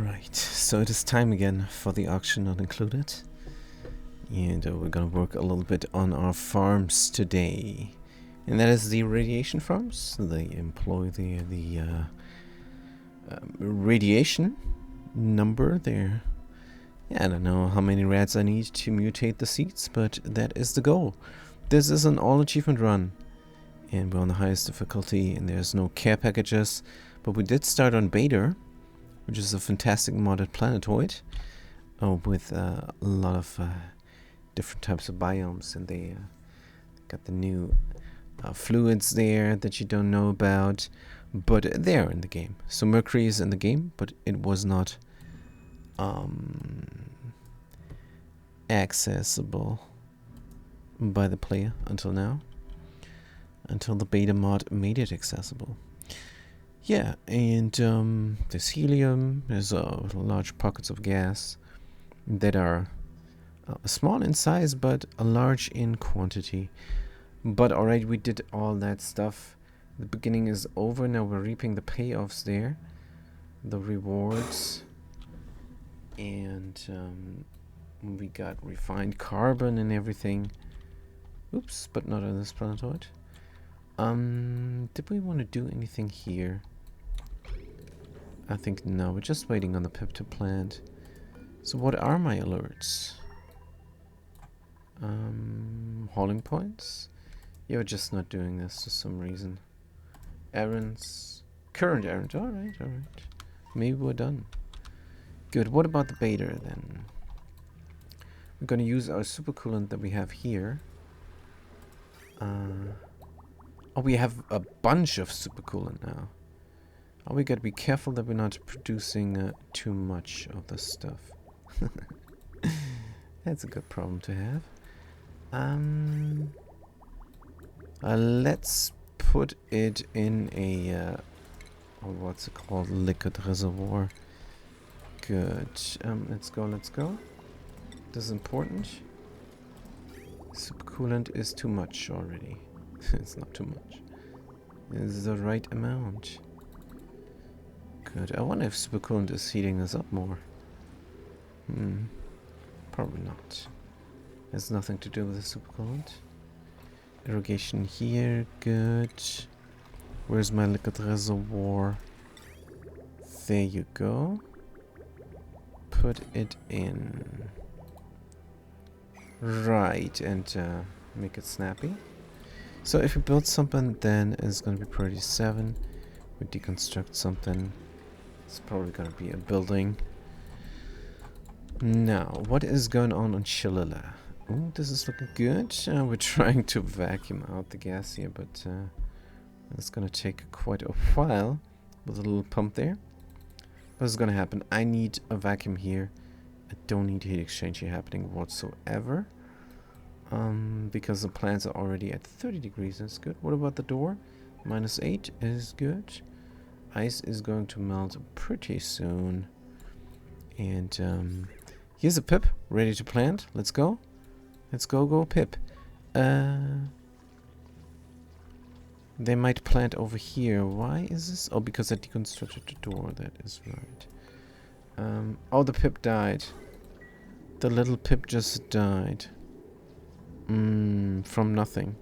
Alright, so it is time again for the auction not included. And we're gonna work a little bit on our farms today. And that is the radiation farms. They employ the radiation number there. Yeah, I don't know how many rats I need to mutate the seeds, but that is the goal. This is an all achievement run. And we're on the highest difficulty, and there's no care packages. But we did start on Beta, which is a fantastic modded planetoid with a lot of different types of biomes, and they got the new fluids there that you don't know about, but they're in the game. So Mercury is in the game, but it was not accessible by the player until now, until the beta mod made it accessible. Yeah, and there's helium, there's large pockets of gas that are small in size but large in quantity. But alright, we did all that stuff. The beginning is over, now we're reaping the payoffs there, the rewards. And we got refined carbon and everything. Oops, but not on this planetoid. Did we want to do anything here? I think no, we're just waiting on the pip to plant. So what are my alerts? Hauling points? Yeah, we're just not doing this for some reason. Errands. Current errand. Alright. Maybe we're done. Good. What about the beta then? We're gonna use our supercoolant that we have here. Oh, we have a bunch of supercoolant now. Oh, we gotta be careful that we're not producing too much of this stuff. That's a good problem to have. Let's put it in a what's it called? Liquid reservoir. Good. Let's go. This is important. Supercoolant is too much already. It's not too much. It's the right amount. Good. I wonder if supercoolant is heating this up more. Probably not. Has nothing to do with the supercoolant. Irrigation here. Good. Where's my liquid reservoir? There you go. Put it in. Right, and make it snappy. So if we build something, then it's going to be priority 7. We deconstruct something. It's probably going to be a building. Now, what is going on Chilala? Oh, this is looking good. We're trying to vacuum out the gas here, but it's going to take quite a while with a little pump there. What's going to happen? I need a vacuum here. I don't need heat exchange here happening whatsoever. Because the plants are already at 30 degrees. That's good. What about the door? -8 is good. Ice is going to melt pretty soon. And here's a pip ready to plant. Let's go. Let's go pip. They might plant over here. Why is this? Oh, because I deconstructed the door. That is right. Oh, the pip died. The little pip just died. From nothing.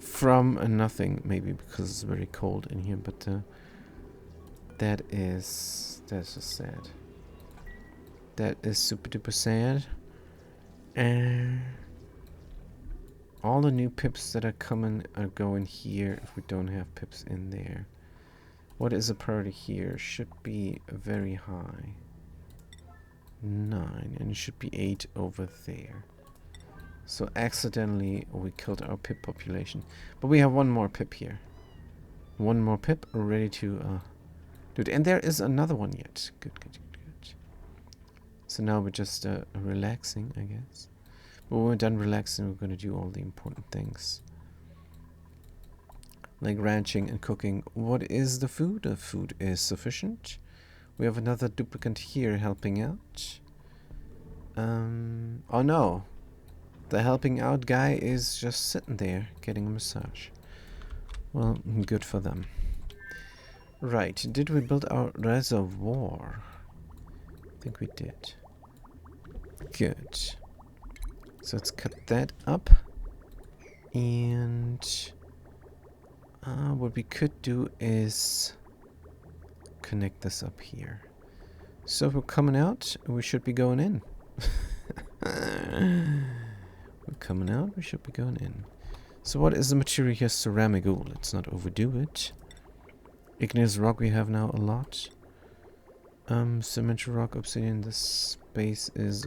From nothing, maybe because it's very cold in here, but that's just sad. That is super duper sad. And all the new pips that are coming are going here if we don't have pips in there. What is the priority here? Should be very high. 9, and it should be 8 over there. So accidentally we killed our pip population. But we have one more pip here. One more pip ready to do it. And there is another one yet. Good. So now we're just relaxing, I guess. But when we're done relaxing, we're going to do all the important things. Like ranching and cooking. What is the food? The food is sufficient. We have another duplicant here helping out. Oh no. The helping out guy is just sitting there getting a massage. Well, good for them. Right, did we build our reservoir? I think we did. Good. So let's cut that up. And what we could do is connect this up here. So if we're coming out, we should be going in. We're coming out, we should be going in. So what is the material here? Ceramic. Oh, let's not overdo it. Igneous rock we have now a lot. Cement rock, obsidian. This space is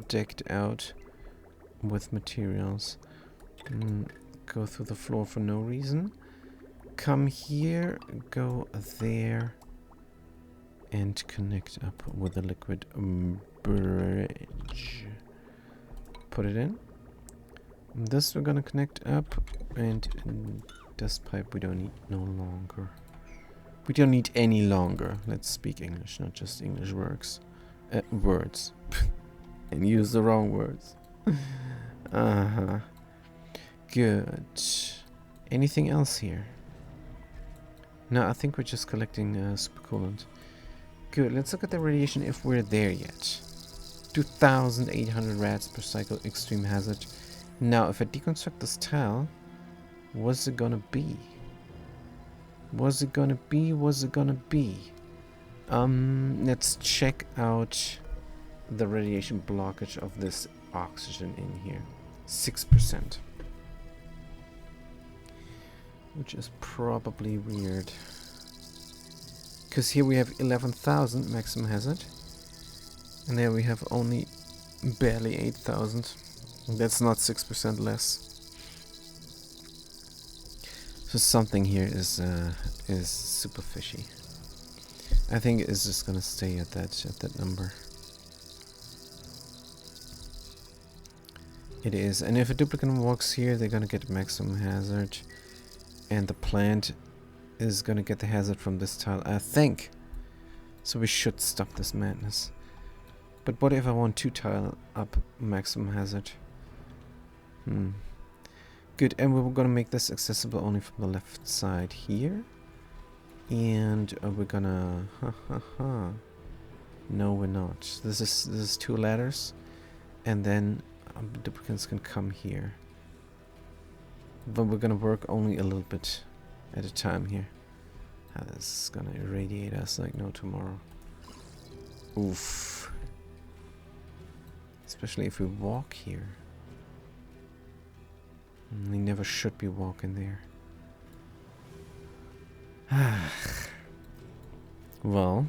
decked out with materials. Go through the floor for no reason. Come here, go there, and connect up with a liquid bridge. Put it in. This we're gonna connect up, and this pipe we don't need no longer. We don't need any longer. Let's speak English, not just English words. And use the wrong words. Good. Anything else here? No, I think we're just collecting supercoolant. Good. Let's look at the radiation if we're there yet. 2,800 rats per cycle, extreme hazard. Now, if I deconstruct this tile, what's it gonna be? What's it gonna be? What's it gonna be? Let's check out the radiation blockage of this oxygen in here. 6%. Which is probably weird. Because here we have 11,000 maximum hazard. And there we have only barely 8,000. That's not 6% less. So something here is super fishy. I think it's just gonna stay at that number. It is, and if a duplicate walks here, they're gonna get maximum hazard, and the plant is gonna get the hazard from this tile, I think. So we should stop this madness. But what if I want 2 tile up maximum hazard? Good, and we're gonna make this accessible only from the left side here. And we're gonna... No, we're not. This is 2 ladders. And then duplicates can come here. But we're gonna work only a little bit at a time here. This is gonna irradiate us like no tomorrow. Oof. Especially if we walk here. We never should be walking there. Well,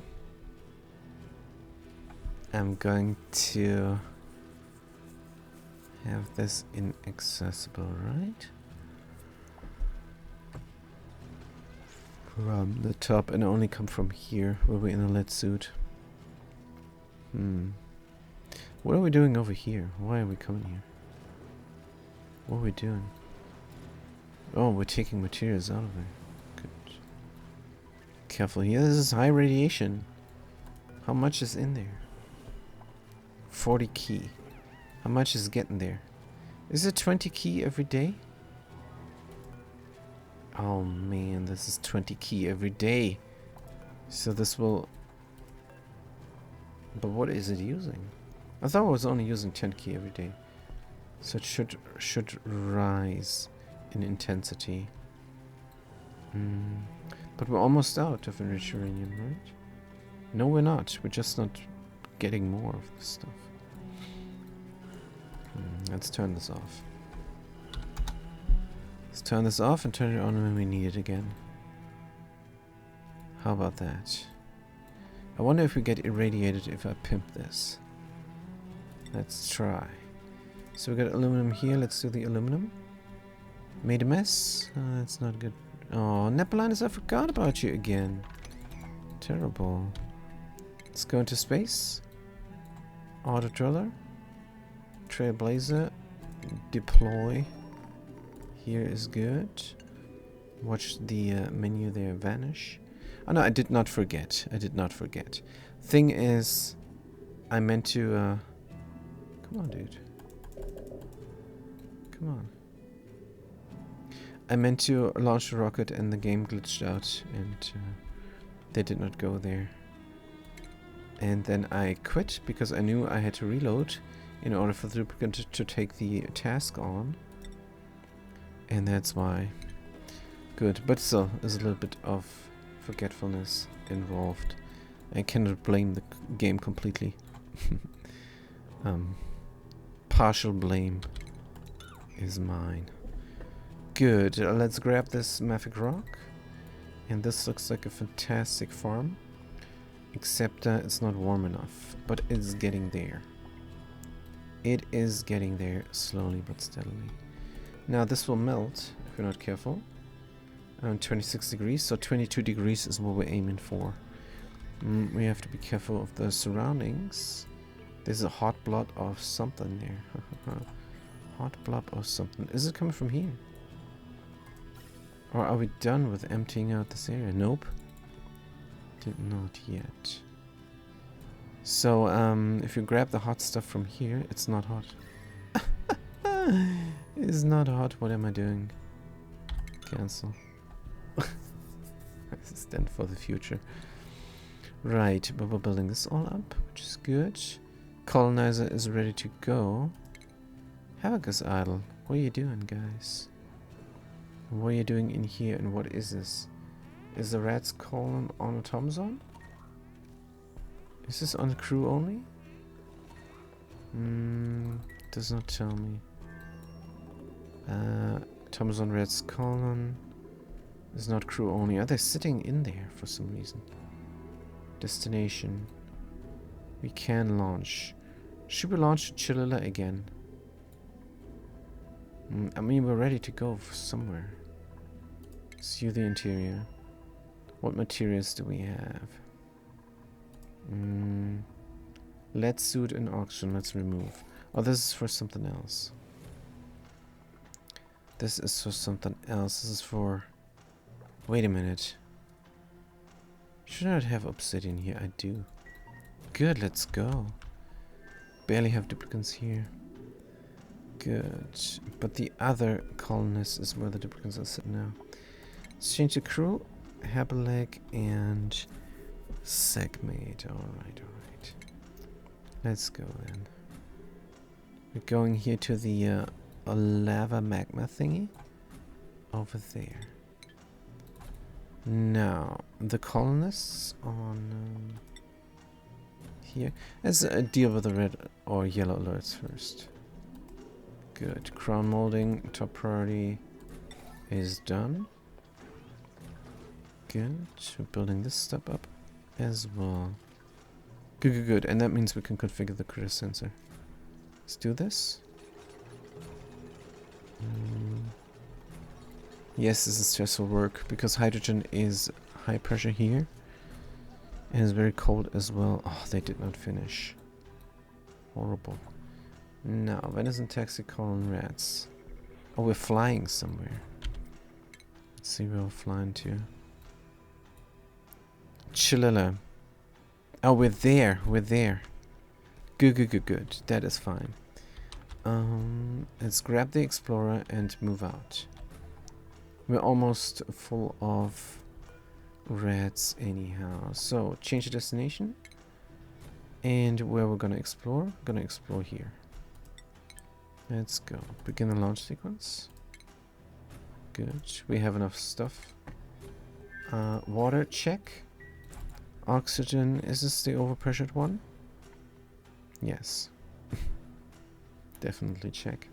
I'm going to have this inaccessible, right? From the top, and only come from here, where we're in a lead suit. What are we doing over here? Why are we coming here? What are we doing? Oh, we're taking materials out of there. Good. Careful here. This is high radiation. How much is in there? 40 key. How much is getting there? Is it 20 key every day? Oh man, this is 20 key every day. So this will... But what is it using? I thought it was only using 10 key every day. So it should rise in intensity. But we're almost out of enriched uranium, right? No, we're not. We're just not getting more of this stuff. Let's turn this off. Let's turn this off and turn it on when we need it again. How about that? I wonder if we get irradiated if I pimp this. Let's try. So we got aluminum here. Let's do the aluminum. Made a mess. That's not good. Oh, Nepolinus, I forgot about you again. Terrible. Let's go into space. Auto driller. Trailblazer. Deploy. Here is good. Watch the menu there vanish. Oh no, I did not forget. I did not forget. Thing is, I meant to... Come on, dude. Come on. I meant to launch a rocket and the game glitched out and They did not go there. And then I quit because I knew I had to reload in order for the duplicant to take the task on. And that's why. Good, but still, there's a little bit of forgetfulness involved. I cannot blame the game completely. Partial blame is mine. Good, let's grab this Mafic Rock. And this looks like a fantastic farm. Except it's not warm enough. But it's getting there. It is getting there slowly but steadily. Now this will melt if we're not careful. 26 degrees, so 22 degrees is what we're aiming for. We have to be careful of the surroundings. There's a hot blood of something there. Hot blood of something. Is it coming from here? Or are we done with emptying out this area? Nope. Did not yet. So, if you grab the hot stuff from here, it's not hot. It's not hot. What am I doing? Cancel. This is then for the future. Right, but we're building this all up, which is good. Colonizer is ready to go. Havoc is idle. What are you doing, guys? What are you doing in here, and what is this? Is the Rat's colon on a Tom zone? Is this on the crew only? Does not tell me. Tom zone Rat's colon is not crew only. Are they sitting in there for some reason? Destination. We can launch. Should we launch Chilila again? I mean, we're ready to go somewhere. See the interior. What materials do we have? Lead suit and auction. Let's remove. Oh, this is for something else. This is for something else. This is for... Wait a minute. Should I not have obsidian here? I do. Good, let's go. Barely have duplicants here. Good. But the other colonists is where the duplicants are sitting now. Let's change the crew. Haberleg and Segmate. Alright, alright. Let's go then. We're going here to the lava magma thingy. Over there. Now, the colonists on here. Let's deal with the red or yellow alerts first. Good. Crown molding, top priority is done. Good. We're building this step up as well. Good, good, good. And that means we can configure the critter sensor. Let's do this. Yes, this is stressful work because hydrogen is high pressure here. And it's very cold as well. Oh, they did not finish. Horrible. Now, venison taxi colon rats. Oh, we're flying somewhere. Let's see where we're flying to. Chilila. Oh, we're there. We're there. Good, good, good, good. That is fine. Let's grab the explorer and move out. We're almost full of rats anyhow. So, change the destination. And where we're gonna explore? We're gonna explore here. Let's go. Begin the launch sequence. Good. We have enough stuff. Water, check. Oxygen, is this the overpressured one? Yes. Definitely check.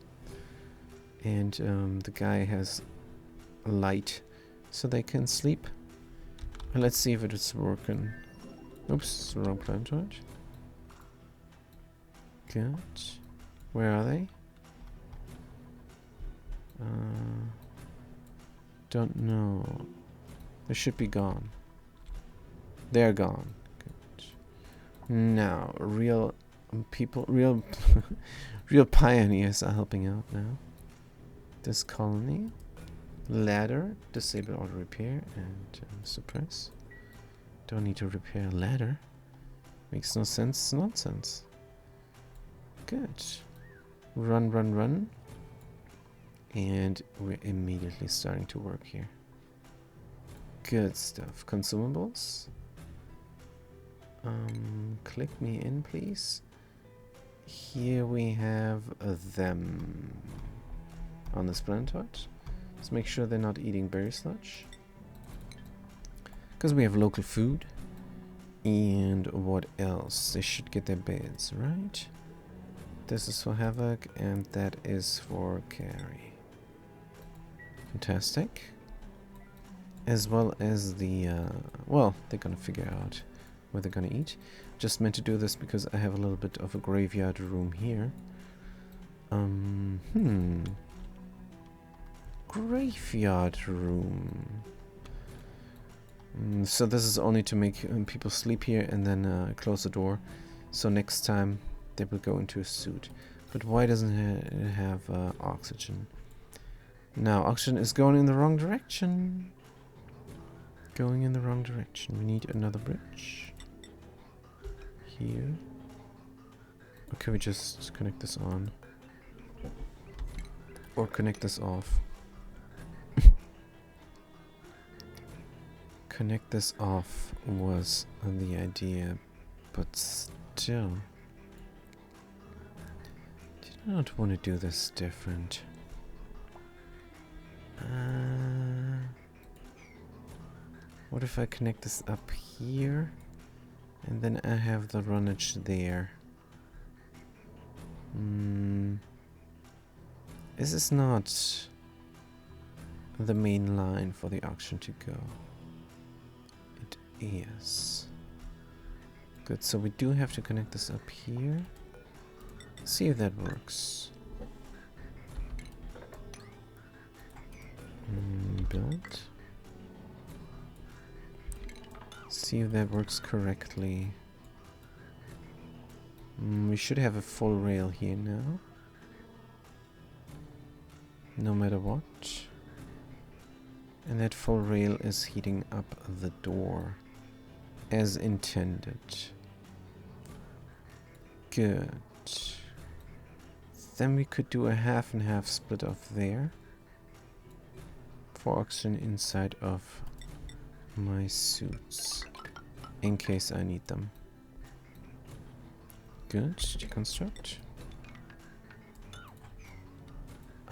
And the guy has light so they can sleep. And let's see if it is working. Oops, it's the wrong planetoid. Good. Where are they? Don't know. They should be gone. They're gone. Good. Now, real people, real pioneers are helping out now. This colony. Ladder, disable auto repair and suppress. Don't need to repair a ladder. Makes no sense, it's nonsense. Good. Run, run, run. And we're immediately starting to work here. Good stuff. Consumables. Click me in, please. Here we have them on this planetoid. Let's make sure they're not eating berry sludge. Because we have local food. And what else? They should get their beds, right? This is for Havoc, and that is for Carrie. Fantastic. As well as the, well, they're gonna figure out where they're gonna eat. Just meant to do this because I have a little bit of a graveyard room here. Graveyard room. So this is only to make people sleep here and then close the door. So next time they will go into a suit. But why doesn't it have oxygen? Now oxygen is going in the wrong direction. Going in the wrong direction. We need another bridge. Here. Or can we just connect this on? Or connect this off? Connect this off was the idea, but still. Did I not want to do this different? What if I connect this up here? And then I have the runnage there. This is not the main line for the auction to go. It is. Good, so we do have to connect this up here. See if that works. Build. See if that works correctly. We should have a full rail here now. No matter what. And that full rail is heating up the door. As intended. Good. Then we could do a half and half split off there. For oxygen inside of my suits. In case I need them. Good. Deconstruct.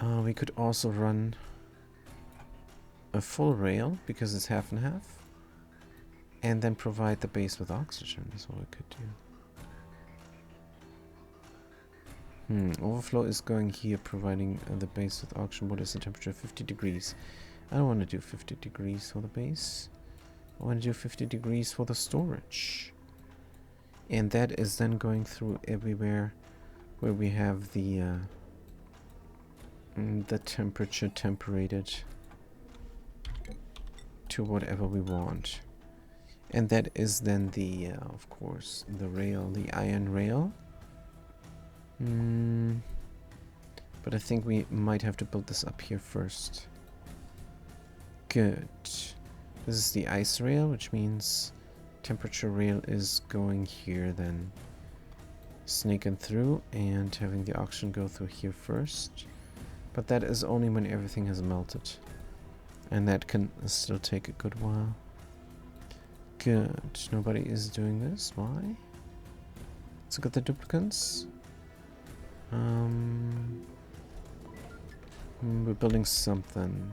We could also run a full rail because it's half and half. And then provide the base with oxygen is what we could do. Overflow is going here, providing the base with oxygen. What is the temperature? 50 degrees. I don't want to do 50 degrees for the base. I want to do 50 degrees for the storage. And that is then going through everywhere where we have the temperature temperated to whatever we want. And that is then the, of course, the rail, the iron rail. But I think we might have to build this up here first. Good. This is the ice rail, which means temperature rail is going here then. Snaking through and having the oxygen go through here first. But that is only when everything has melted. And that can still take a good while. Good. Nobody is doing this. Why? Let's look at the duplicants. We're building something.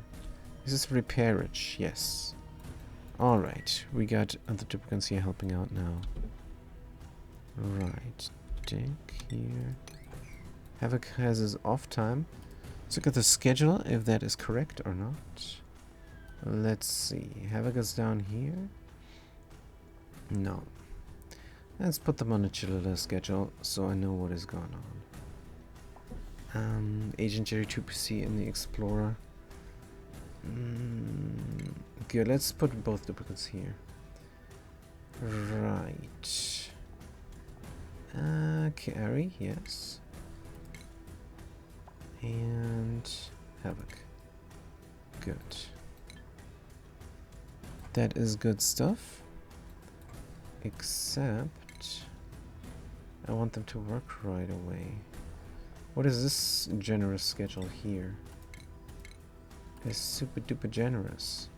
Is this repairage? Yes. Alright. We got the duplicants here helping out now. Right. Dig here. Havoc has his off time. Let's look at the schedule, if that is correct or not. Let's see. Havoc is down here. No. Let's put them on a chiller schedule so I know what is going on. Agent Jerry 2PC in the Explorer. Good, let's put both duplicates here. Right. Carry, yes. And Havoc. Good. That is good stuff. Except I want them to work right away. What is this generous schedule here? It's super duper generous.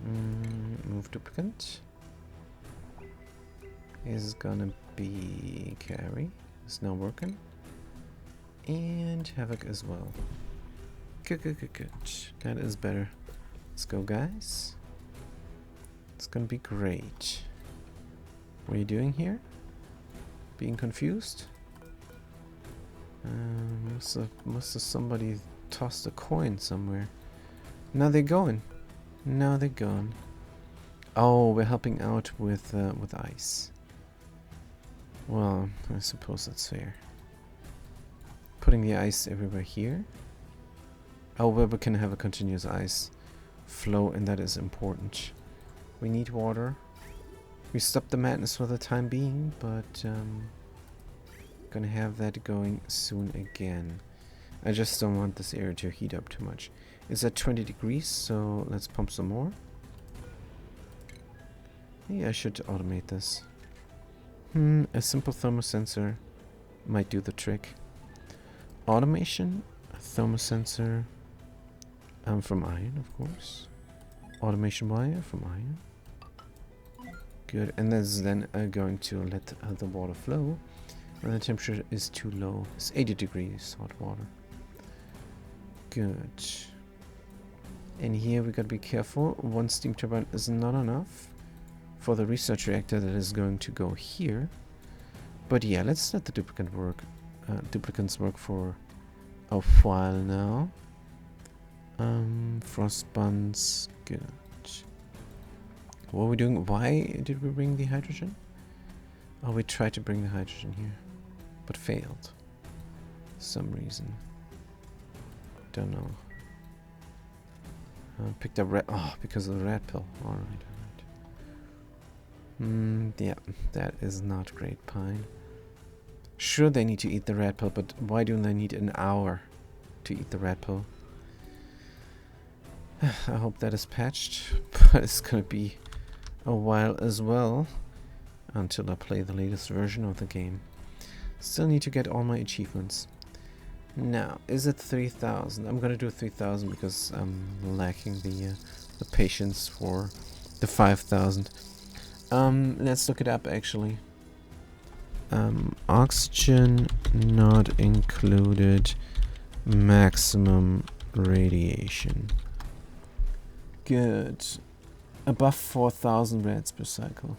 Move duplicate. is gonna be carry. It's not working. And havoc as well. Good, good, good, good. That is better. Let's go, guys. It's gonna be great. What are you doing here? Being confused? Must have somebody tossed a coin somewhere. Now they're going. Now they're gone. Oh, we're helping out with ice. Well, I suppose that's fair. Putting the ice everywhere here. Oh, where we can have a continuous ice flow, and that is important. We need water. We stopped the madness for the time being, but gonna have that going soon again. I just don't want this area to heat up too much. It's at 20 degrees, so let's pump some more. Yeah, I should automate this. A simple thermosensor might do the trick. Automation, a thermosensor from iron, of course. Automation wire from iron. Good, and this is then going to let the water flow when the temperature is too low. It's 80 degrees hot water. Good. And here we gotta be careful. One steam turbine is not enough for the research reactor that is going to go here. But yeah, let's let the duplicants work for a while now. Frost buns, good. What are we doing? Why did we bring the hydrogen? Oh, we tried to bring the hydrogen here, but failed. For some reason. Don't know. Picked up red. Oh, because of the red pill. Alright, alright. Yeah, that is not great, Pine. Sure, they need to eat the red pill, but why do they need an hour to eat the red pill? I hope that is patched, but it's gonna be a while as well until I play the latest version of the game. Still need to get all my achievements. Now, is it 3,000? I'm gonna do 3,000 because I'm lacking the patience for the 5,000. Let's look it up actually. Oxygen not included, maximum radiation. Good. Above 4,000 rads per cycle.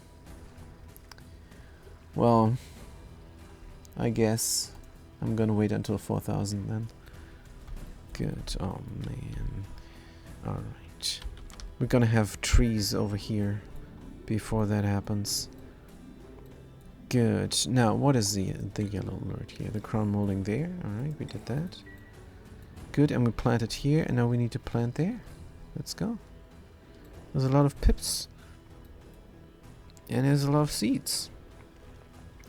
Well, I guess I'm gonna wait until 4,000 then. Good. Oh man. Alright. We're gonna have trees over here before that happens. Good. Now, what is the yellow alert here? The crown molding there. Alright, we did that. Good, and we planted here, and now we need to plant there. Let's go. There's a lot of pips. And there's a lot of seeds.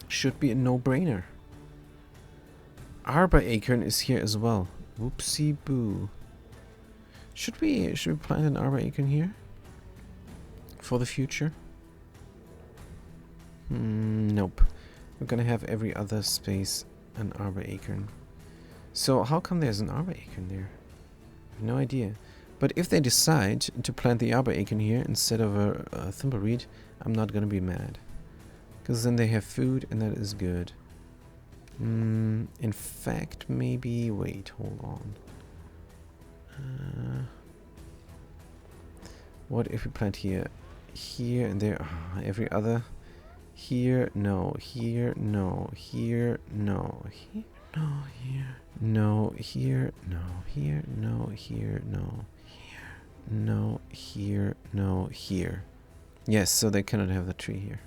Should be a no-brainer. Arbor acorn is here as well. Whoopsie boo. Should we plant an arbor acorn here? For the future? Nope. We're gonna have every other space an arbor acorn. So how come there's an arbor acorn there? I have no idea. But if they decide to plant the arbor acorn here instead of a thimbleweed, I'm not gonna be mad. Because then they have food and that is good. In fact, maybe... Wait, hold on. What if we plant here? Here and there. Every other... Here, no. Here, no. Here, no. Here, no. Here, no. Here, no. Here, no. Here, no. Here, no. Here, no. Here. Yes, so they cannot have the tree here.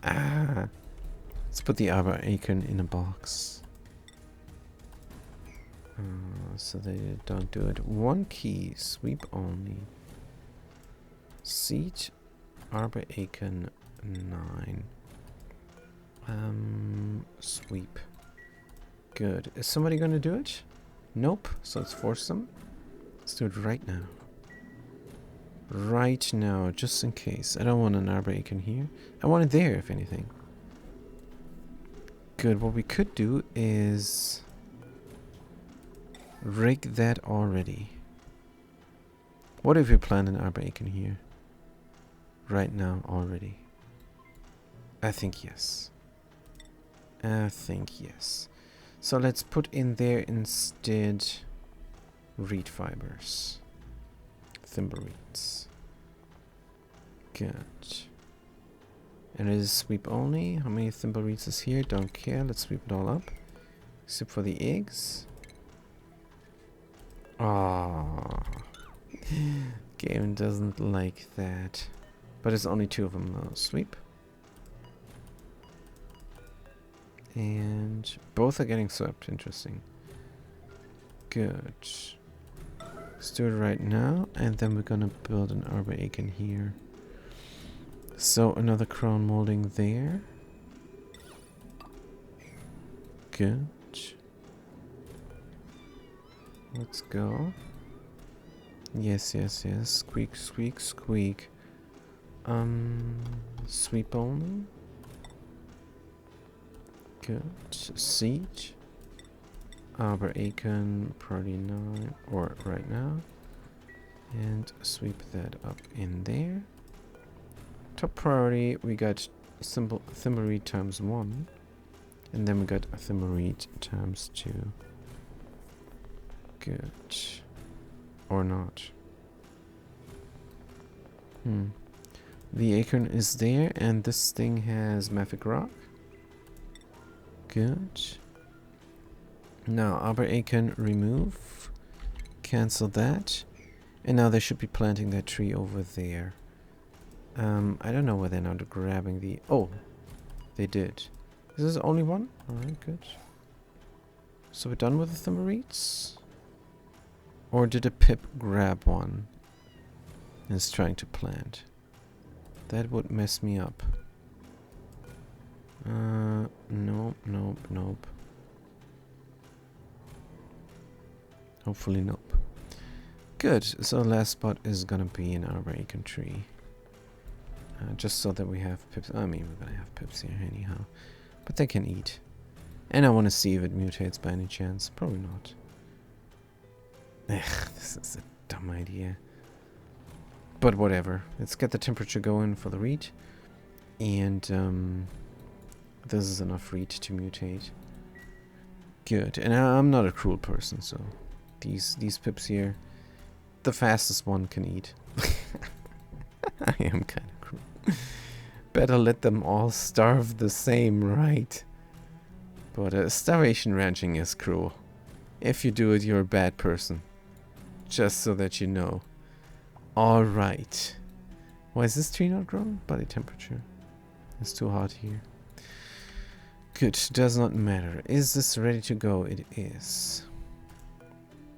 Let's put the arbor acorn in a box. So they don't do it. One key, sweep only. Seed, arbor acorn 9. Sweep. Good. Is somebody gonna do it? Nope. So let's force them. Let's do it right now. Right now, just in case. I don't want an arbor acorn here. I want it there, if anything. Good. What we could do is rig that already. What if we plant an arbor acorn here? Right now, already. I think yes. I think yes. So let's put in there instead reed fibers. Thimble reeds. Good. And it is sweep only. How many thimble reeds is here? Don't care. Let's sweep it all up. Except for the eggs. Ah, game doesn't like that. But it's only 2 of them though. Sweep. And both are getting swept. Interesting. Good. Let's do it right now. And then we're gonna build an arbor acre here. So another crown molding there. Good. Let's go. Yes, yes, yes. Squeak, squeak, squeak. Sweep only. Good. Siege. Arbor Acorn, priority 9, or right now. And sweep that up in there. Top priority, we got thimble reed times 1. And then we got a thimble reed times 2. Good. Or not. The acorn is there, and this thing has Mafic Rock. Good. Now, Arbor Acorn remove. Cancel that. And now they should be planting that tree over there. I don't know where they're not grabbing the... Oh, they did. Is this only one? Alright, good. So we're done with the thimble reeds? Or did a pip grab one and is trying to plant? That would mess me up. Nope, nope, nope. Hopefully nope. Good, so the last spot is gonna be an arbor acorn tree. Just so that we have pips. I mean, we're gonna have pips here anyhow. But they can eat. And I want to see if it mutates by any chance. Probably not. Ugh, this is a dumb idea. But whatever. Let's get the temperature going for the reed. And this is enough reed to mutate. Good. And I'm not a cruel person, so these pips here, the fastest one can eat. I am kind of cruel. Better let them all starve the same, right? But starvation ranching is cruel. If you do it, you're a bad person. Just so that you know. Alright. Why is this tree not growing? Body temperature. It's too hot here. Good. Does not matter. Is this ready to go? It is.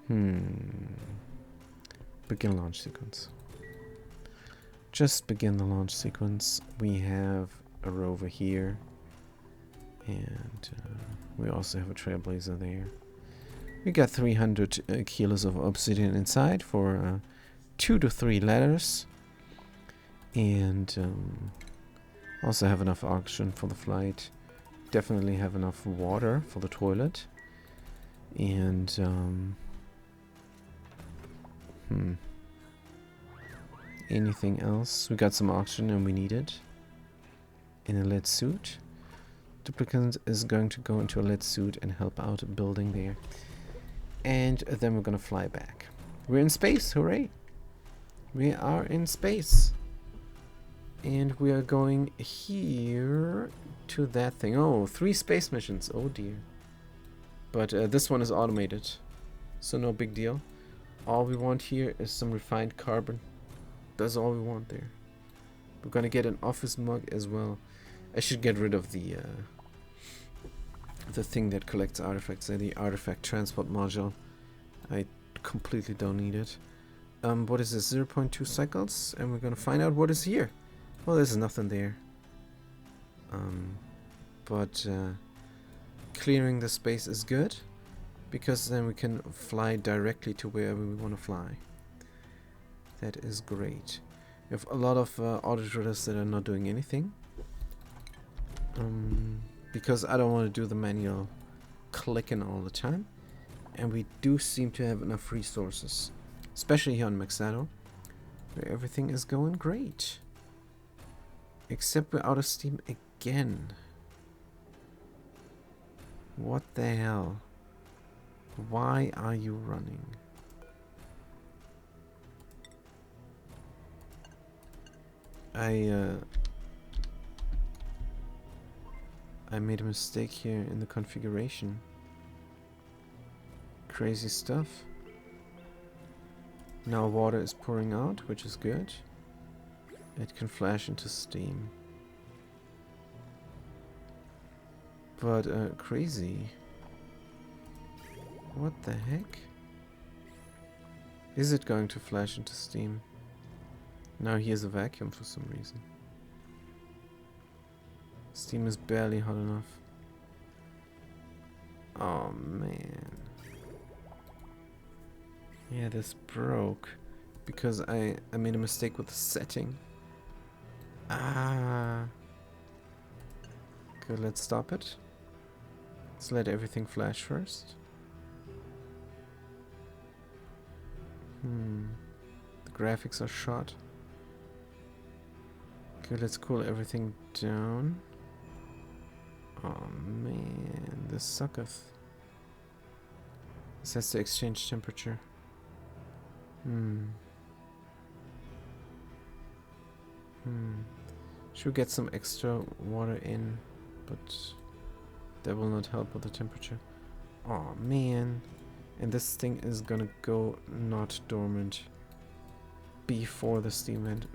Begin launch sequence. Just begin the launch sequence. We have a rover here. And we also have a trailblazer there. We got 300 kilos of obsidian inside for 2 to 3 ladders. And also have enough oxygen for the flight. Definitely have enough water for the toilet. And anything else? We got some oxygen and we need it. In a lead suit. Duplicant is going to go into a lead suit and help out building there. And then we're gonna fly back. We're in space, hooray! We are in space. And we are going here to that thing. Oh, 3 space missions. Oh dear. But this one is automated. So no big deal. All we want here is some refined carbon. That's all we want there. We're gonna get an office mug as well. I should get rid of the thing that collects artifacts, the artifact transport module. I completely don't need it. What is this? 0.2 cycles, and we're gonna find out what is here. Well, there's nothing there. But clearing the space is good, because then we can fly directly to wherever we want to fly. That is great. We have a lot of autodrillers that are not doing anything. Because I don't want to do the manual clicking all the time. And we do seem to have enough resources. Especially here on Maxado, where everything is going great. Except we're out of steam again. What the hell? Why are you running? I made a mistake here in the configuration. Crazy stuff. Now water is pouring out, which is good. It can flash into steam. But crazy. What the heck? Is it going to flash into steam? Now here's a vacuum for some reason. Steam is barely hot enough. Oh man. Yeah, this broke because I made a mistake with the setting. Ah. Good, let's stop it. Let's let everything flash first. The graphics are shot. Okay, let's cool everything down. Oh man, this sucketh. This has to exchange temperature. Should we get some extra water in? But that will not help with the temperature. Oh man. And this thing is gonna go not dormant before the steam vent.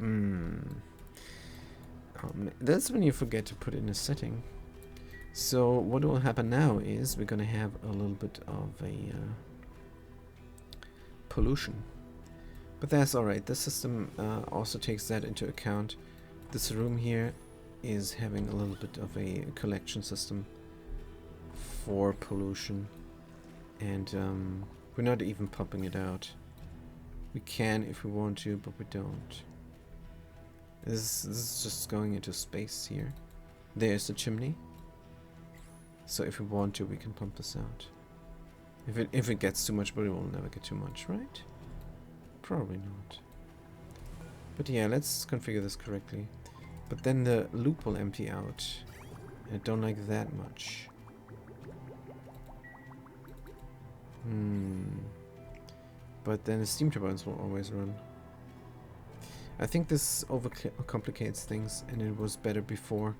Oh, that's when you forget to put in a setting. So what will happen now is we're gonna have a little bit of a pollution. But that's alright. The system also takes that into account. This room here is having a little bit of a collection system for pollution. And we're not even pumping it out. We can if we want to, but we don't. This is just going into space here. There's the chimney. So if we want to, we can pump this out. If it gets too much, but it will never get too much, right? Probably not. But yeah, let's configure this correctly. But then the loop will empty out. I don't like that much. But then the steam turbines will always run. I think this overcomplicates things, and it was better before.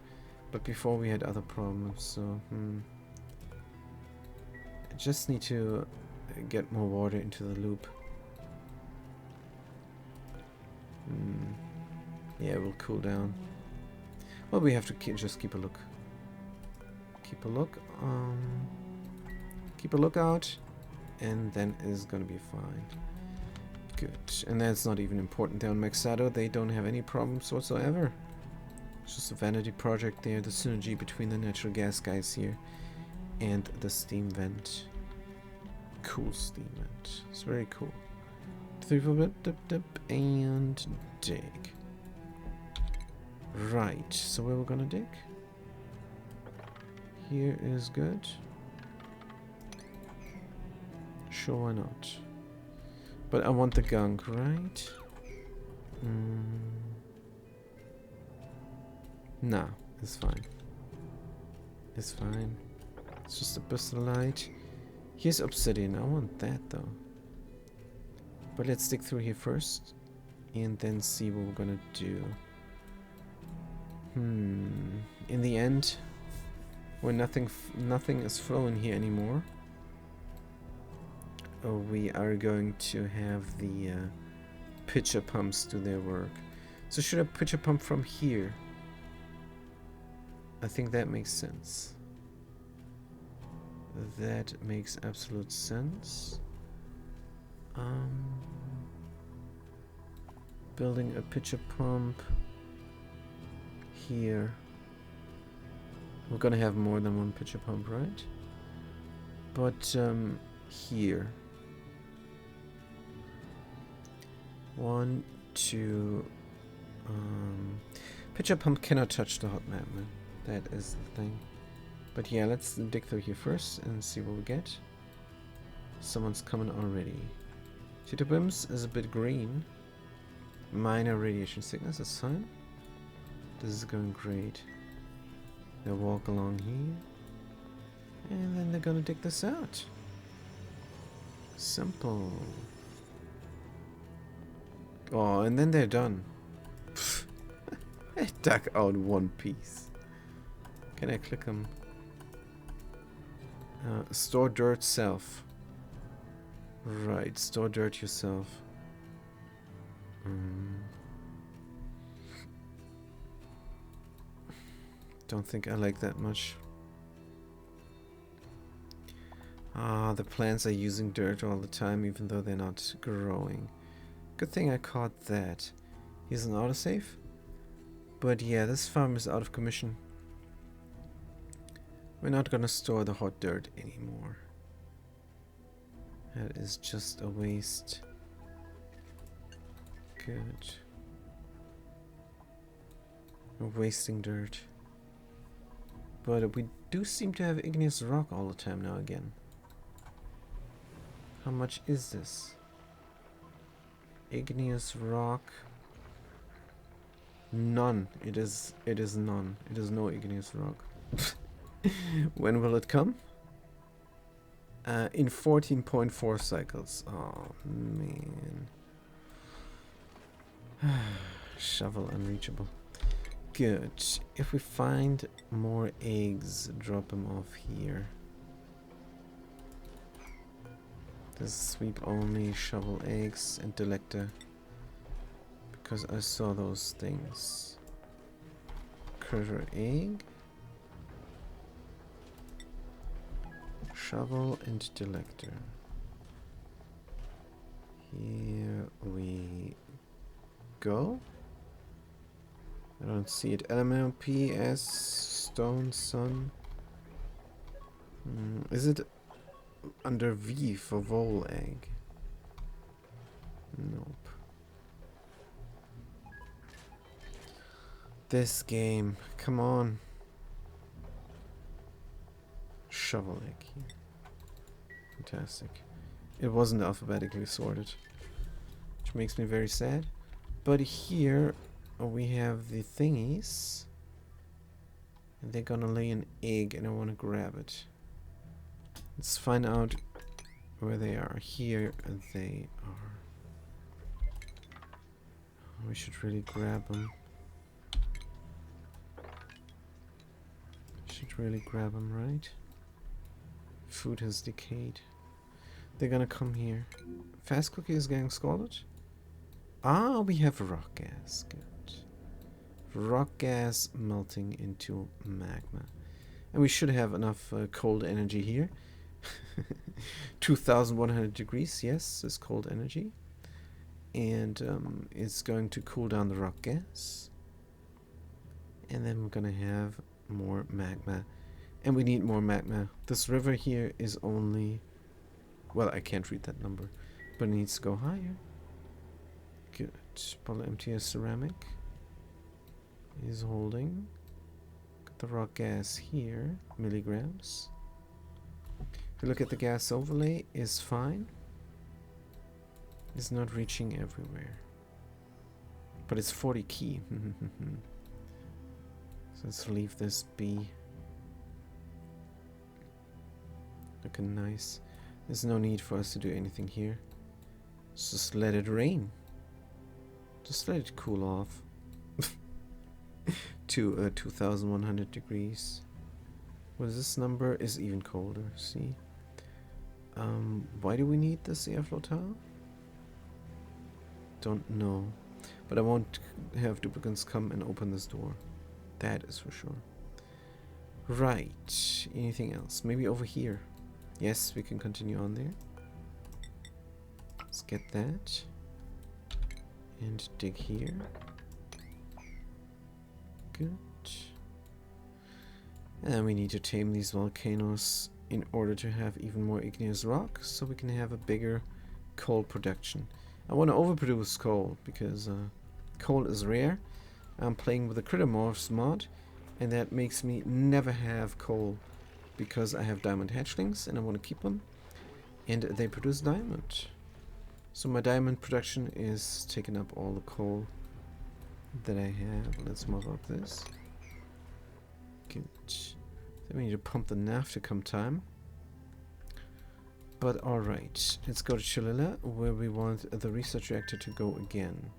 But before we had other problems, so I just need to get more water into the loop. Yeah, it will cool down. Well, we have to just keep a look. Keep a look. Keep a lookout, and then it's gonna be fine. Good. And that's not even important. There on Maxado, they don't have any problems whatsoever. It's just a vanity project there. The synergy between the natural gas guys here and the steam vent. Cool steam vent. It's very cool. 3 4 dip and dig. Right. So where we're gonna dig? Here is good. Sure, why not? But I want the gunk, right? Nah, it's fine. It's fine. It's just a bastillite. Here's obsidian. I want that though. But let's dig through here first, and then see what we're gonna do. In the end, when nothing is flowing here anymore, we are going to have the pitcher pumps do their work. So should I pitcher pump from here? I think that makes sense. That makes absolute sense. Building a pitcher pump here. We're gonna have more than one pitcher pump, right? But here. 1, 2. Pitcher pump cannot touch the hot magma. That is the thing. But yeah, let's dig through here first and see what we get. Someone's coming already. Cheetah Bims is a bit green. Minor radiation sickness, that's fine. This is going great. They'll walk along here. And then they're gonna dig this out. Simple. Oh, and then they're done. I dug out one piece. Can I click them? Store dirt self. Right, store dirt yourself. Don't think I like that much. Ah, the plants are using dirt all the time even though they're not growing. Good thing I caught that. Here's an autosave. But yeah, this farm is out of commission. We're not gonna store the hot dirt anymore. That is just a waste. Good. We're wasting dirt. But we do seem to have igneous rock all the time now again. How much is this? Igneous rock. None. It is none. It is no igneous rock. When will it come? In 14.4 cycles. Oh man. Shovel unreachable. Good. If we find more eggs, drop them off here. This is sweep only, shovel eggs, and delector. Because I saw those things. Critter egg. Shovel and delector. Here we go. I don't see it. LMLPS stone sun. Is it under V for vole egg? Nope. This game, come on. Shovel egg here. Fantastic. It wasn't alphabetically sorted, which makes me very sad. But here we have the thingies. And they're gonna lay an egg and I wanna grab it. Let's find out where they are. Here they are. We should really grab them. Should really grab them, right? Food has decayed. They're gonna come here. Fast cookie is getting scalded. Ah, we have rock gas. Good. Rock gas melting into magma. And we should have enough cold energy here. 2100 degrees, yes, is cold energy. And it's going to cool down the rock gas. And then we're gonna have more magma. And we need more magma. This river here is only... Well, I can't read that number. But it needs to go higher. Good. Bottle empty ceramic. Is holding. Got the rock gas here. Milligrams. If you look at the gas overlay, is fine. It's not reaching everywhere. But it's 40 key. So let's leave this be. Looking nice. There's no need for us to do anything here. Just let it rain. Just let it cool off. To 2100 degrees. What is this number? Is even colder. See? Why do we need this airflow tile? Don't know. But I won't have duplicants come and open this door. That is for sure. Right. Anything else? Maybe over here. Yes, we can continue on there. Let's get that. And dig here. Good. And we need to tame these volcanoes in order to have even more igneous rock, so we can have a bigger coal production. I want to overproduce coal, because coal is rare. I'm playing with the Crittermorphs mod, and that makes me never have coal, because I have diamond hatchlings, and I want to keep them, and they produce diamond. So my diamond production is taking up all the coal that I have. Let's mop up this. Good. So we need to pump the naphtha come time. But alright, let's go to Chilila, where we want the research reactor to go again.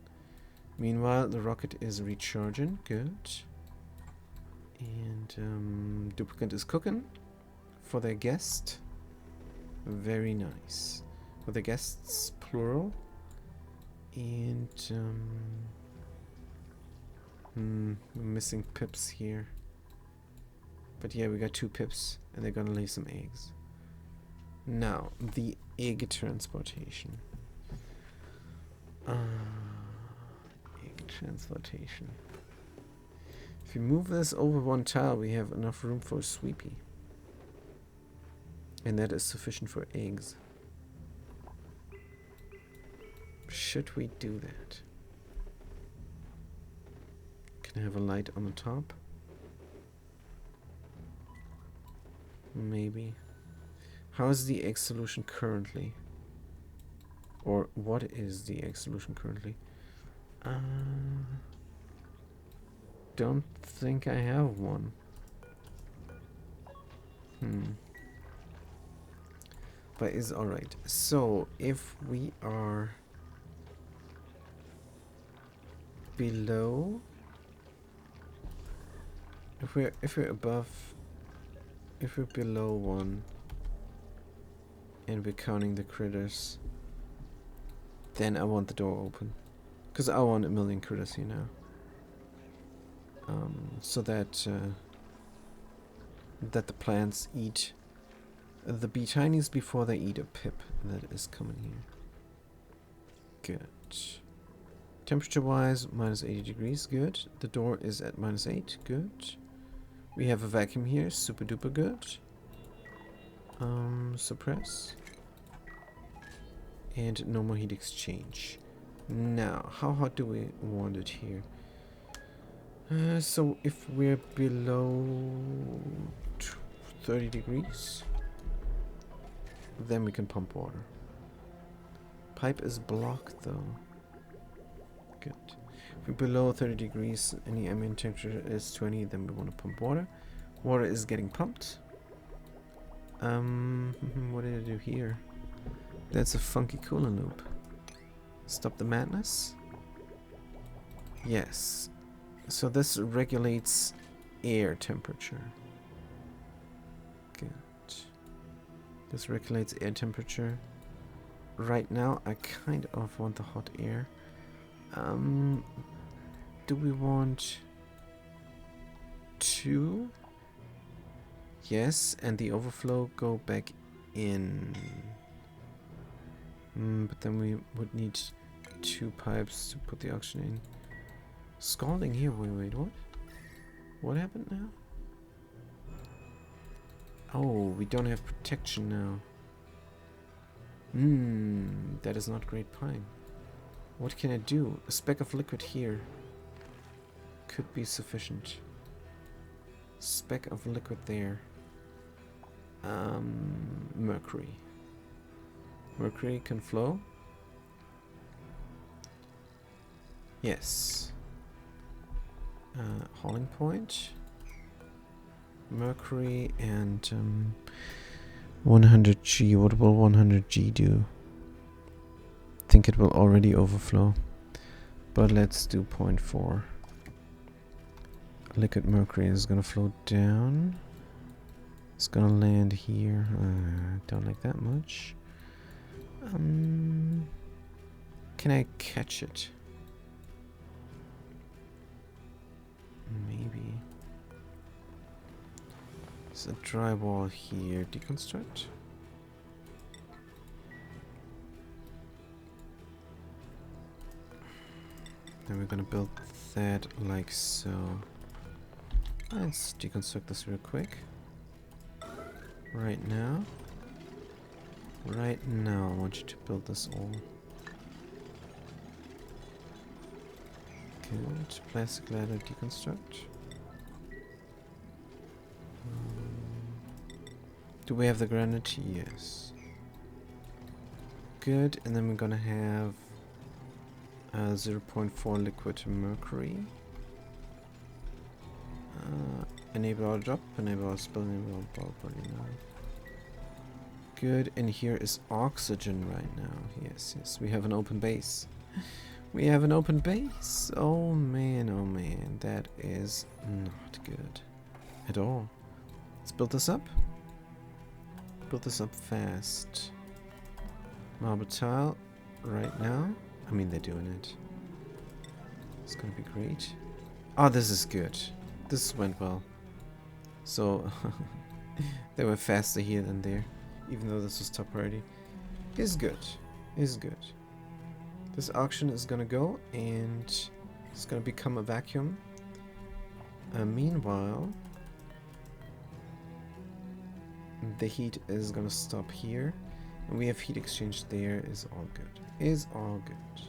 Meanwhile, the rocket is recharging. Good. And duplicant is cooking for their guest. Very nice. For the guests, plural. And we're missing pips here. But yeah, we got 2 pips, and they're gonna lay some eggs. Now, the egg transportation. Egg transportation. If you move this over 1 tile, we have enough room for a sweepy. And that is sufficient for eggs. Should we do that? Can I have a light on the top? Maybe. How is the egg solution currently? Or what is the egg solution currently? Don't think I have one. But it's alright. So if we are below, if we're above, if we're below 1 and we're counting the critters, then I want the door open, because I want 1,000,000 critters, you know, so that that the plants eat the bee tinies before they eat a pip that is coming here. Good. Temperature wise, minus 80 degrees, good. The door is at minus 8, good. We have a vacuum here, super duper good. Suppress. And no more heat exchange. Now, how hot do we want it here? So if we're below 30 degrees, then we can pump water. Pipe is blocked though. Good. If we're below 30 degrees and the ambient temperature is 20, then we want to pump water. Water is getting pumped. What did I do here? That's a funky coolant loop. Stop the madness. Yes. So this regulates air temperature. Good. This regulates air temperature. Right now I kind of want the hot air. Do we want 2? Yes, and the overflow go back in. But then we would need 2 pipes to put the oxygen in. Scalding here, wait, what? What happened now? Oh, we don't have protection now. That is not great pine. What can I do? A speck of liquid here could be sufficient. Speck of liquid there. Mercury. Mercury can flow. Yes. Hauling point. Mercury and 100G. What will 100G do? I think it will already overflow. But let's do 0.4. Liquid mercury is gonna flow down. It's gonna land here. Don't like that much. Can I catch it? Maybe. There's a drywall here. Deconstruct. Then we're gonna build that like so. Let's deconstruct this real quick. Right now, I want you to build this all. Good. Plastic ladder deconstruct. Do we have the granite? Yes. Good. And then we're gonna have 0.4 liquid mercury. Enable auto drop, enable auto spill, enable auto body now. Good, and here is oxygen right now. Yes, yes, we have an open base. We have an open base. Oh man, that is not good at all. Let's build this up. Build this up fast. Marble tile right now. I mean, they're doing it. It's gonna be great. Oh, this is good. This went well. So, they were faster here than there. Even though this was top priority. Is good. Is good. This auction is gonna go and it's gonna become a vacuum. Meanwhile, the heat is gonna stop here. And we have heat exchange there. Is all good. Is all good.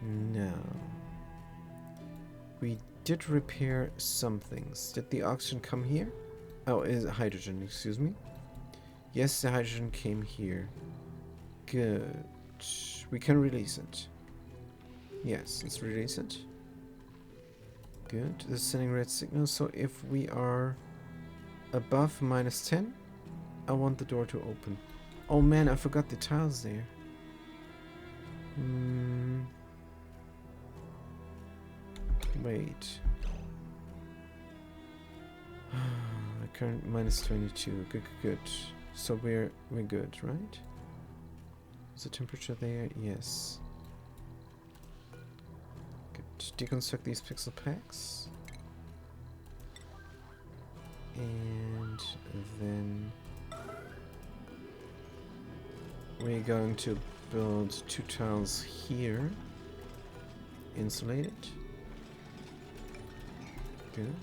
Now, we did repair some things. Did the oxygen come here? Oh, is hydrogen, excuse me. Yes, the hydrogen came here. Good. We can release it. Yes, let's release it. Good. This is sending red signals. So if we are above -10, I want the door to open. Oh man, I forgot the tiles there. Wait. Current -22. Good, good. So we're good, right? Is the temperature there? Yes. Good. Deconstruct these pixel packs. And then we're going to build 2 tiles here. Insulated. Good.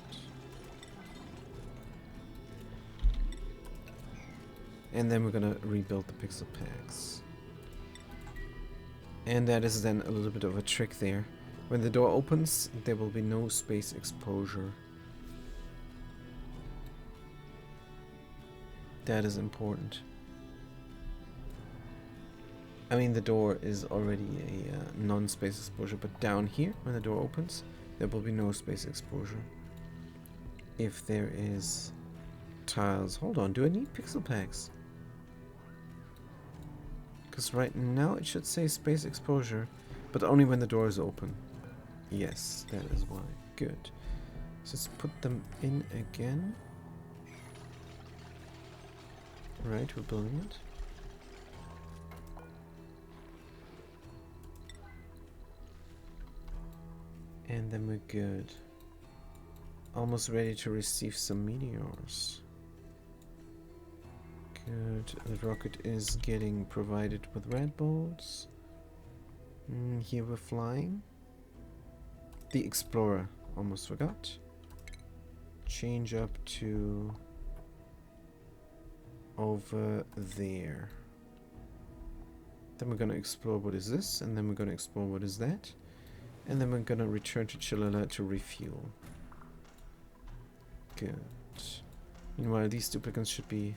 And then we're gonna rebuild the pixel packs. And that is then a little bit of a trick there. When the door opens, there will be no space exposure. That is important. I mean, the door is already a non-space exposure, but down here, when the door opens, there will be no space exposure. If there is tiles. Hold on, do I need pixel packs? Because right now it should say space exposure, but only when the door is open. Yes, that is why. Good. So let's put them in again. Right, we're building it. And then we're good. Almost ready to receive some meteors. Good. The rocket is getting provided with red bolts. Here we're flying. The Explorer. Almost forgot. Change up to over there. Then we're gonna explore what is this, and then we're gonna explore what is that. And then we're gonna return to Chilala to refuel. Good. Meanwhile, these duplicates should be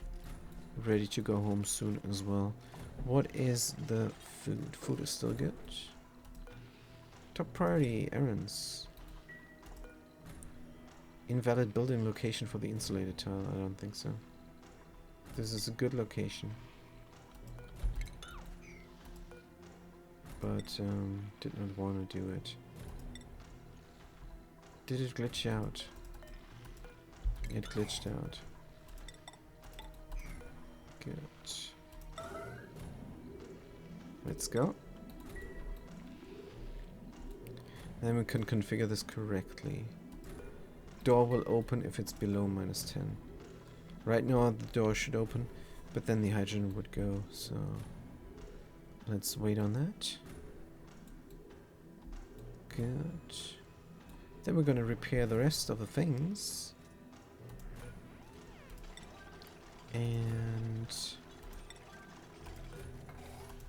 ready to go home soon as well. What is the food? Food is still good. Top priority errands. Invalid building location for the insulated tile. I don't think so. This is a good location. But did not want to do it. Did it glitch out? It glitched out. Good. Let's go. Then we can configure this correctly. Door will open if it's below -10. Right now the door should open, but then the hydrogen would go, so let's wait on that. Good. Then we're gonna repair the rest of the things. And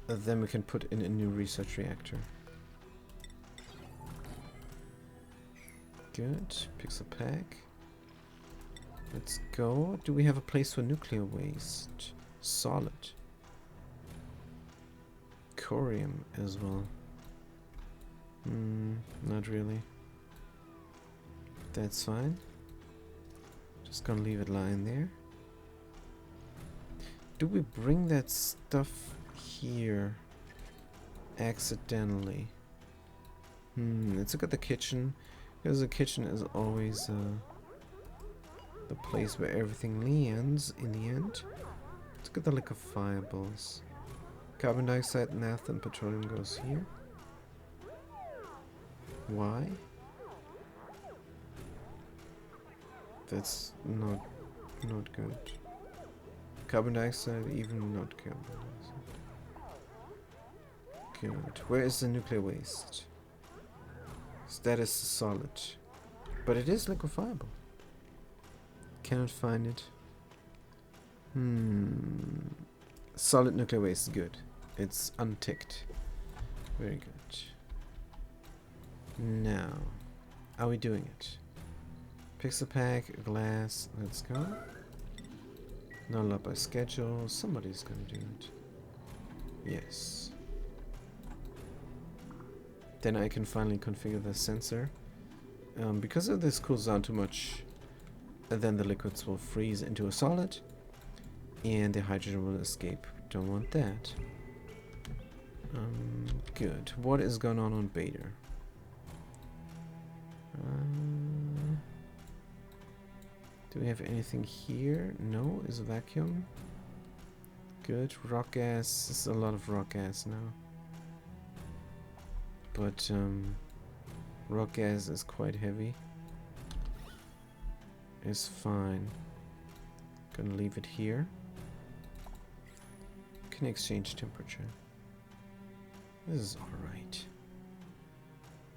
then we can put in a new research reactor. Good. Pixel pack. Let's go. Do we have a place for nuclear waste? Solid. Corium as well. Not really. That's fine. Just gonna leave it lying there. Do we bring that stuff here accidentally? Let's look at the kitchen. Because the kitchen is always the place where everything lands in the end. Let's look at the liquefiables. Carbon dioxide, naphtha, and petroleum goes here. Why? That's not good. Carbon dioxide, even not carbon dioxide. Good. Where is the nuclear waste? That is solid. But it is liquefiable. Cannot find it. Solid nuclear waste is good. It's unticked. Very good. Now, are we doing it? Pixel pack, glass, let's go. Not a lot by schedule. Somebody's gonna do it. Yes. Then I can finally configure the sensor. Because if this cools down too much, then the liquids will freeze into a solid and the hydrogen will escape. Don't want that. Good. What is going on beta? Do we have anything here? No. Is a vacuum. Good. Rock gas. There's a lot of rock gas now. But rock gas is quite heavy. It's fine. Gonna leave it here. Can exchange temperature. This is alright.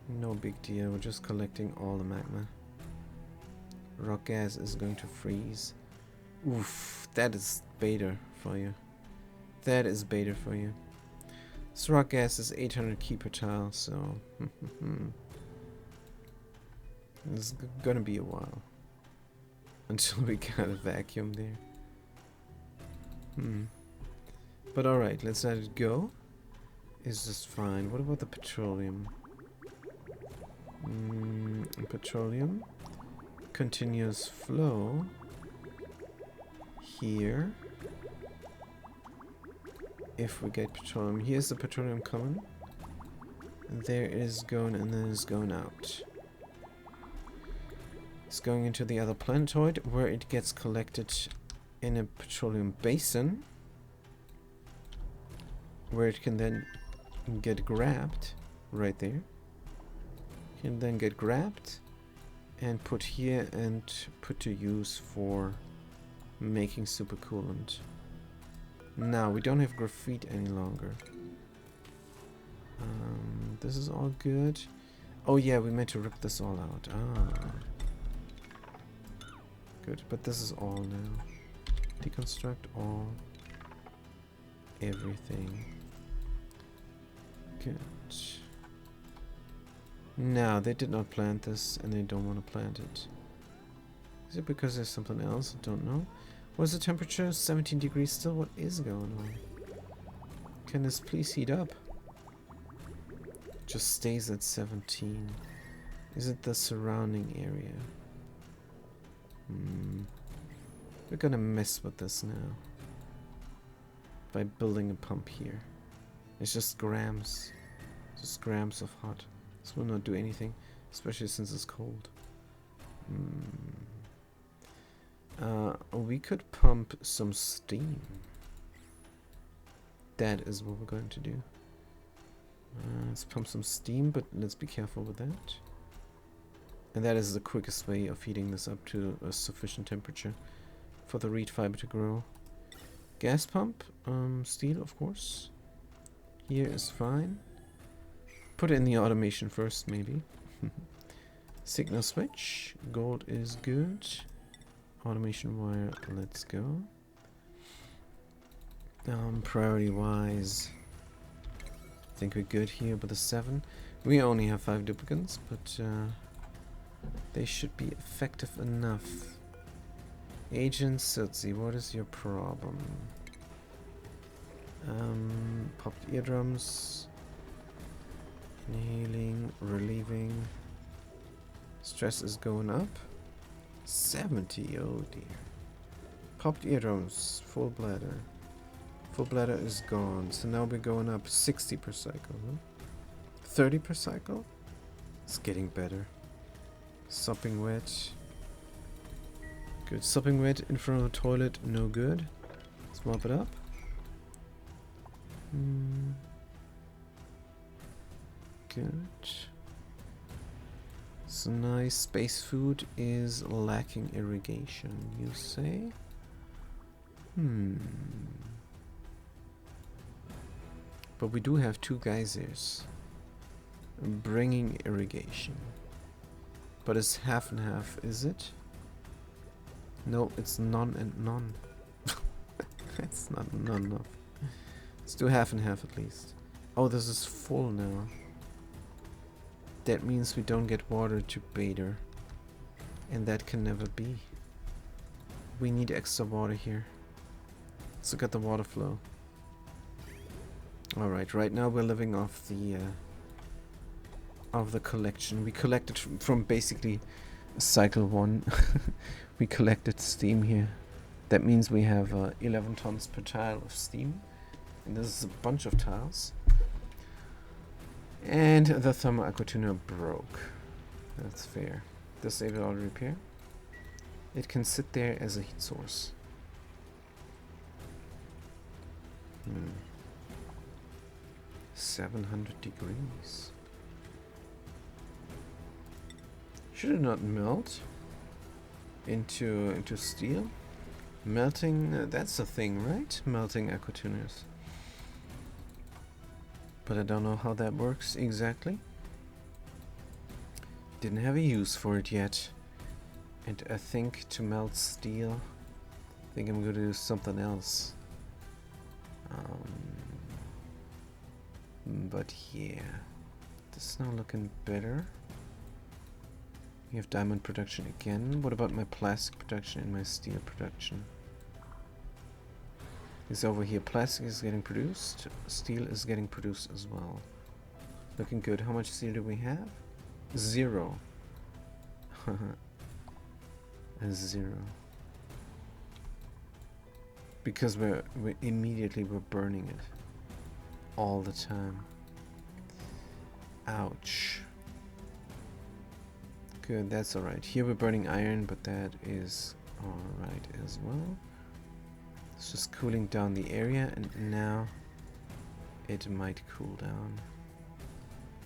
No big deal. We're just collecting all the magma. Rock gas is going to freeze. Oof, that is beta for you. That is beta for you. This rock gas is 800 key per tile, so it's gonna be a while until we got a vacuum there. But alright, let's let it go. It's just fine. What about the petroleum? Petroleum. Continuous flow. Here. If we get petroleum. Here's the petroleum coming. There it is going and then it's going out. It's going into the other planetoid where it gets collected in a petroleum basin. Where it can then get grabbed. Right there. Can then get grabbed and put here and put to use for making supercoolant. Now we don't have graphite any longer. This is all good. Oh yeah, we meant to rip this all out. Good, but this is all now. Deconstruct all. Everything. Good. Now, they did not plant this, and they don't want to plant it. Is it because there's something else? I don't know. What is the temperature? 17 degrees still? What is going on? Can this please heat up? Just stays at 17. Is it the surrounding area? We're gonna mess with this now. By building a pump here. It's just grams. Just grams of hot. This will not do anything, especially since it's cold. We could pump some steam. That is what we're going to do. Let's pump some steam, but let's be careful with that. And that is the quickest way of heating this up to a sufficient temperature for the reed fiber to grow. Gas pump, steel of course. Here is fine. Put it in the automation first, maybe. Signal switch. Gold is good. Automation wire, let's go. Priority wise, I think we're good here with the 7. We only have 5 duplicates, but they should be effective enough. Agent Siltsy, what is your problem? Popped eardrums. Inhaling, relieving. Stress is going up. 70, oh dear. Popped eardrums, full bladder. Full bladder is gone, so now we're going up 60 per cycle, huh? 30 per cycle? It's getting better. Sopping wet. Good. Sopping wet in front of the toilet, no good. Let's mop it up. Good. So nice. Space food is lacking irrigation, you say? But we do have 2 geysers bringing irrigation. But it's half and half, is it? No, it's none and none. It's not none enough. Let's do half and half at least. Oh, this is full now. That means we don't get water to Bader. And that can never be. We need extra water here. Let's look at the water flow. Alright, right now we're living off the collection. We collected from basically cycle 1. We collected steam here. That means we have 11 tons per tile of steam. And this is a bunch of tiles. And the thermal aqua tuner broke. That's fair. Disable auto repair. It can sit there as a heat source. 700 degrees. Should it not melt into steel? Melting, that's a thing, right? Melting aqua tuners. But I don't know how that works exactly. Didn't have a use for it yet. And I think to melt steel, I think I'm going to do something else. But yeah, this is now looking better. We have diamond production again. What about my plastic production and my steel production? Is over here. Plastic is getting produced. Steel is getting produced as well. Looking good. How much steel do we have? 0. A 0. Because we're immediately burning it all the time. Ouch. Good, that's alright. Here we're burning iron, but that is alright as well. It's just cooling down the area, and now it might cool down.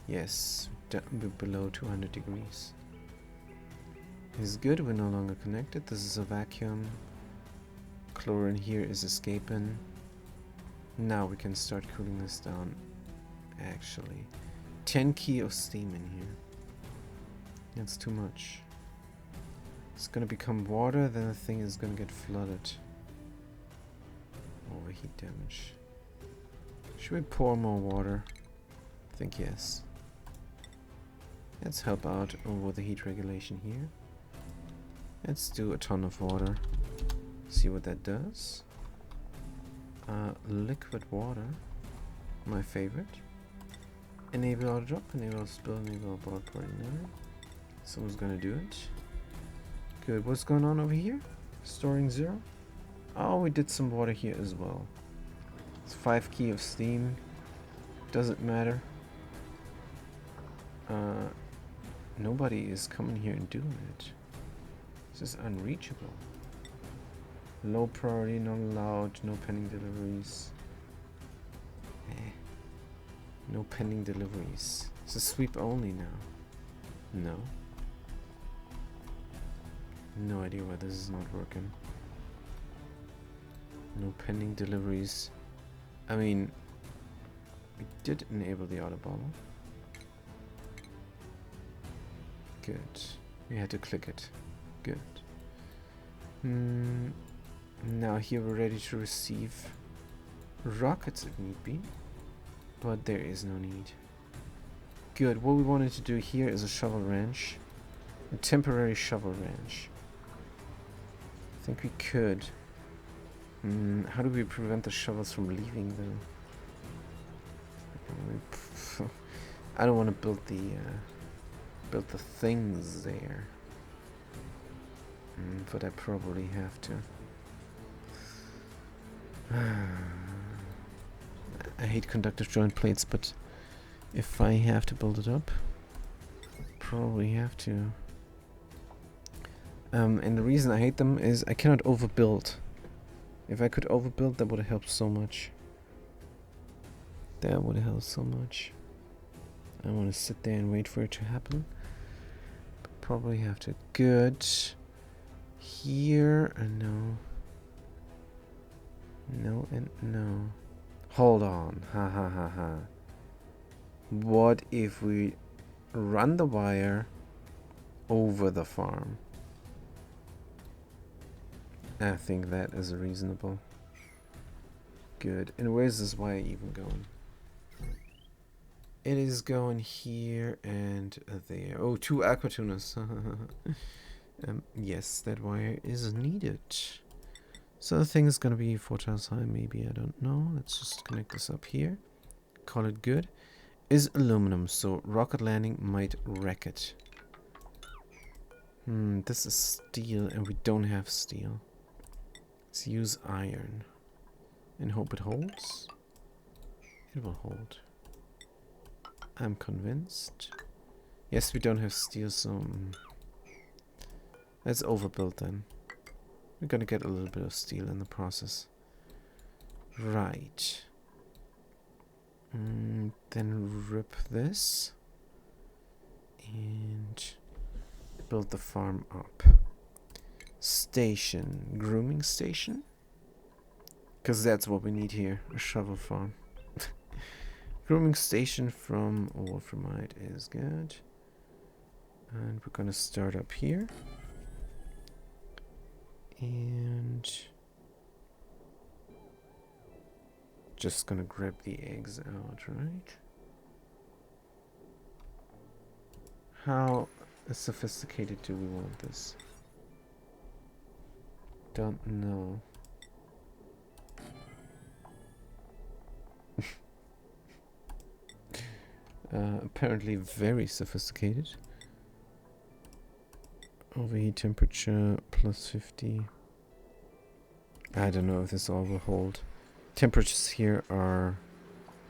Yes, below 200 degrees. Is good, we're no longer connected. This is a vacuum. Chlorine here is escaping. Now we can start cooling this down. Actually, 10 key of steam in here. That's too much. It's gonna become water, then the thing is gonna get flooded. Overheat damage. Should we pour more water? I think yes. Let's help out with the heat regulation here. Let's do a ton of water. See what that does. Liquid water. My favorite. Enable auto drop, enable spill, enable board party. Someone's gonna do it. Good. What's going on over here? Storing 0. Oh, we did some water here as well. It's 5 key of steam. Doesn't matter. Nobody is coming here and doing it. This is unreachable. Low priority, not allowed. No pending deliveries. No pending deliveries. It's a sweep only now. No. No idea why this is not working. No pending deliveries. I mean, we did enable the auto bottle. Good. We had to click it. Good. Now here we're ready to receive rockets if need be. But there is no need. Good. What we wanted to do here is a shovel ranch. A temporary shovel ranch. I think we could. How do we prevent the shovels from leaving though? I don't want to build the things there. But I probably have to. I hate conductive joint plates, but if I have to build it up, probably have to. And the reason I hate them is I cannot overbuild. If I could overbuild, that would have helped so much. That would have helped so much. I want to sit there and wait for it to happen. But probably have to. Good. Here, no. No and no. Hold on. Ha ha ha ha. What if we run the wire over the farm? I think that is reasonable. Good. And where's this wire even going? It is going here and there. Oh, 2 aquatunas. Yes, that wire is needed. So the thing is going to be 4 times high, maybe. I don't know. Let's just connect this up here. Call it good. Is aluminum, so rocket landing might wreck it. This is steel, and we don't have steel. Let's use iron. And hope it holds. It will hold. I'm convinced. Yes, we don't have steel, so let's overbuild then. We're gonna get a little bit of steel in the process. Right. Then rip this. And build the farm up. Station. Grooming station? Because that's what we need here. A shovel farm. Grooming station from wolframite is good. And we're gonna start up here. And just gonna grab the eggs out, right? How sophisticated do we want this? Don't know. Apparently very sophisticated. Overheat temperature plus 50. I don't know if this all will hold. Temperatures here are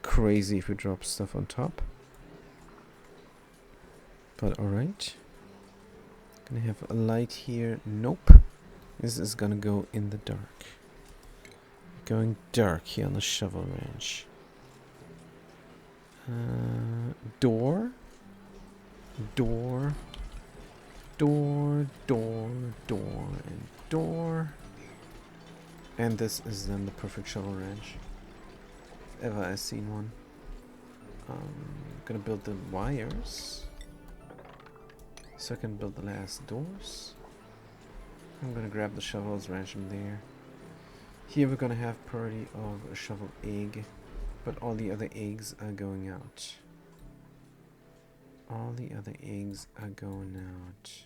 crazy if we drop stuff on top. But alright. Gonna have a light here. Nope. This is gonna go in the dark. Going dark here on the shovel ranch. Door. Door. Door, door, door, and door. And this is then the perfect shovel ranch. If ever I've seen one. Gonna build the wires. So I can build the last doors. I'm gonna grab the shovels, ranch them there. Here we're gonna have party of a shovel egg. But all the other eggs are going out. All the other eggs are going out.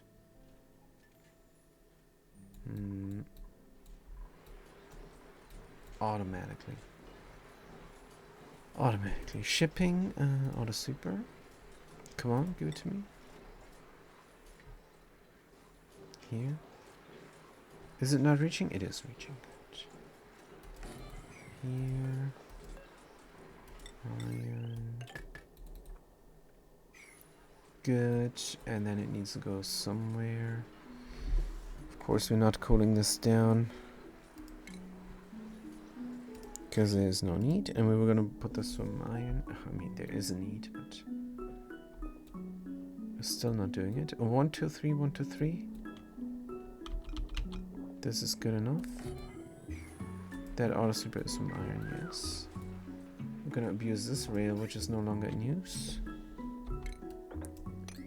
Automatically. Automatically. Shipping, auto super. Come on, give it to me. Here. Is it not reaching? It is reaching. Good. Here. Iron. Good. And then it needs to go somewhere. Of course, we're not cooling this down. Because there's no need. And we were going to put this from iron. I mean, there is a need, but we're still not doing it. 1, 2, 3, 1, 2, 3. This is good enough. That auto super is from iron, yes. We're gonna abuse this rail, which is no longer in use.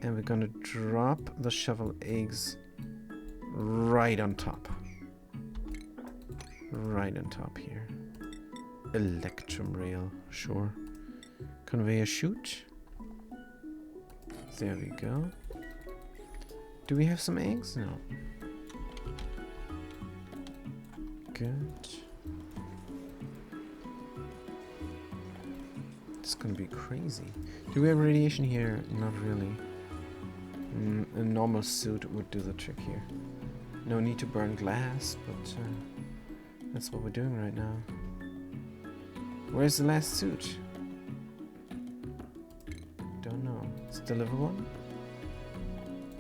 And we're gonna drop the shovel eggs right on top. Right on top here. Electrum rail, sure. Conveyor chute. There we go. Do we have some eggs? No. Good. It's gonna be crazy. Do we have radiation here? Not really. A normal suit would do the trick here. No need to burn glass, but that's what we're doing right now. Where's the last suit? Don't know. Still level 1?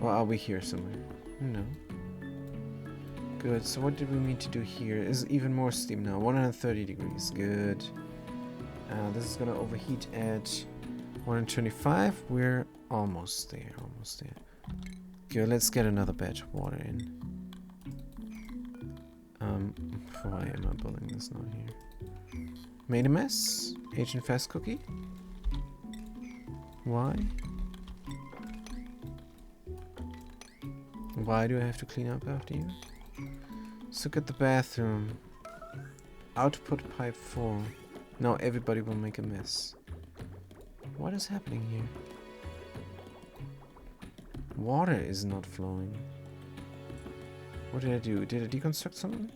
Or are we here somewhere? No. Good, so what did we need to do here? Is even more steam now. 130 degrees. Good. This is gonna overheat at 125. We're almost there. Almost there. Good, let's get another batch of water in. Why am I building this not here? Made a mess? Agent Fast Cookie? Why? Why do I have to clean up after you? Let's look at the bathroom. Output pipe full. Now everybody will make a mess. What is happening here? Water is not flowing. What did I do? Did I deconstruct something?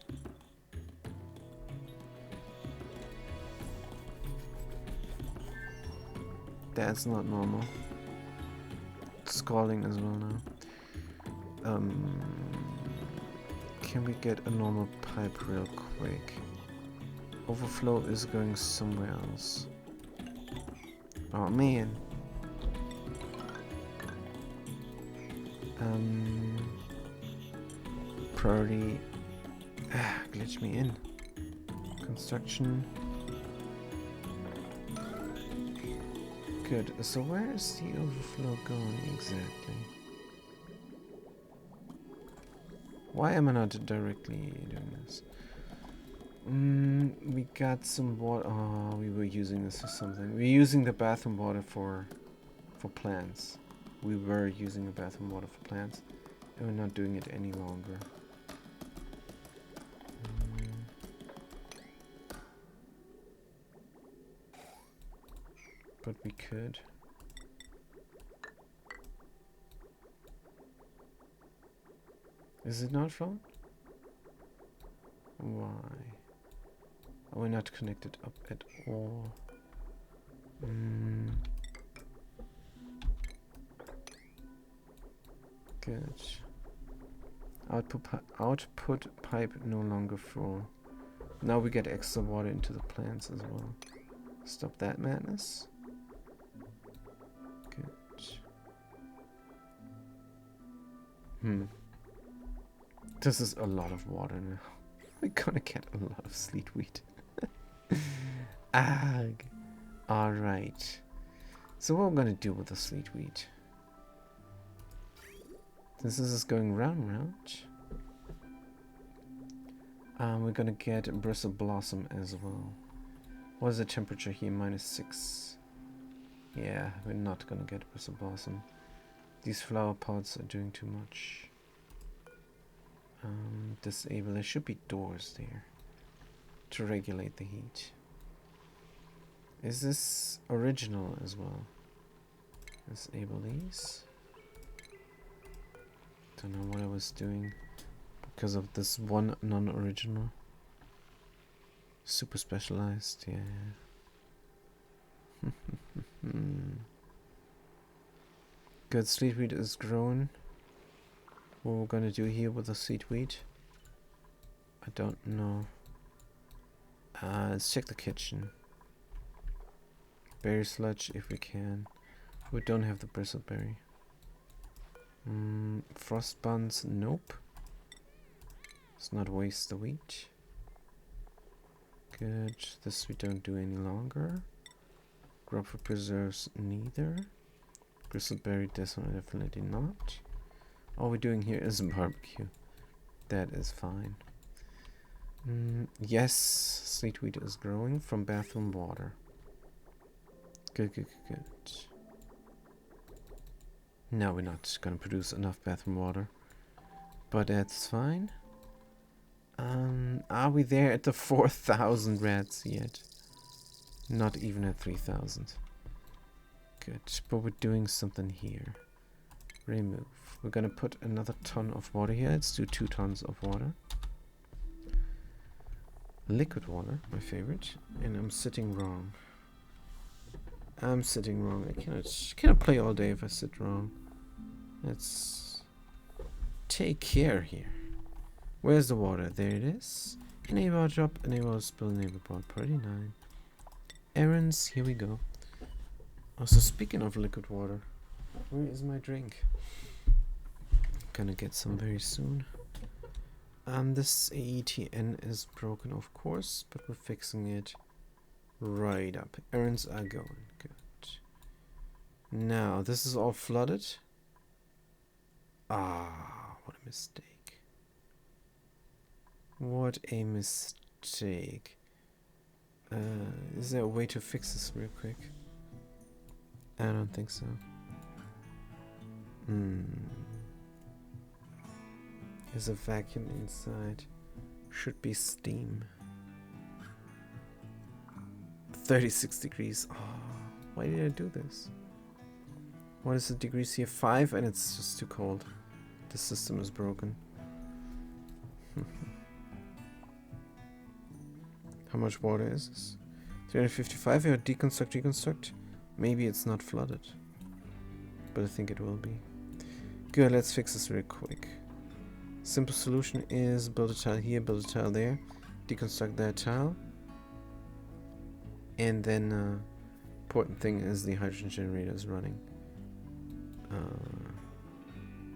That's not normal. It's scalding as well now. Can we get a normal pipe real quick? Overflow is going somewhere else. Oh man. Priority. Glitch me in. Construction. Good. So where is the overflow going exactly? Why am I not directly doing this? We got some water. Oh, we were using this for something. We're using the bathroom water for plants. We were using the bathroom water for plants, and we're not doing it any longer. But we could. Is it not flowing? Why? Are we not connected up at all? Good. Output pipe no longer full. Now we get extra water into the plants as well. Stop that madness. Good. This is a lot of water now. We're gonna get a lot of sleet wheat. Ag. Alright. So what we're gonna do with the sleet wheat? Since this is going round. We're gonna get bristle blossom as well. What is the temperature here? -6. Yeah, we're not gonna get bristle blossom. These flower pots are doing too much. Disable. There should be doors there to regulate the heat. Is this original as well? Disable these. Don't know what I was doing because of this one non-original. Super specialized, yeah. Good, sleet wheat is grown. What we're gonna do here with the sleet wheat, I don't know. Let's check the kitchen. Berry sludge if we can. We don't have the bristleberry. Frost buns, nope. Let's not waste the wheat. Good, this we don't do any longer. Grub for preserves, neither. Bristleberry, definitely not. All we're doing here is barbecue. That is fine. Yes, sleet wheat is growing from bathroom water. Good. No, we're not gonna produce enough bathroom water. But that's fine. Are we there at the 4,000 rats yet? Not even at 3,000. Good, but we're doing something here. Remove. We're gonna put another ton of water here. Let's do 2 tons of water. Liquid water, my favorite. And I'm sitting wrong. I cannot play all day if I sit wrong. Let's take care here. Where's the water? There it is. Enable drop, enable spill, enable board. Pretty nice. Errands, here we go. Also, speaking of liquid water, where is my drink? Gonna get some very soon. This AETN is broken, of course, but we're fixing it right up. Errands are going. Good. Now, this is all flooded. Ah, what a mistake. What a mistake. Is there a way to fix this real quick? I don't think so. There's a vacuum inside. Should be steam. 36 degrees. Oh, why did I do this? What is the degrees here? 5, and it's just too cold. The system is broken. How much water is this? 355. Yeah, deconstruct. Maybe it's not flooded. But I think it will be. Good, let's fix this real quick. Simple solution is build a tile here, build a tile there, deconstruct that tile. And then important thing is the hydrogen generator is running.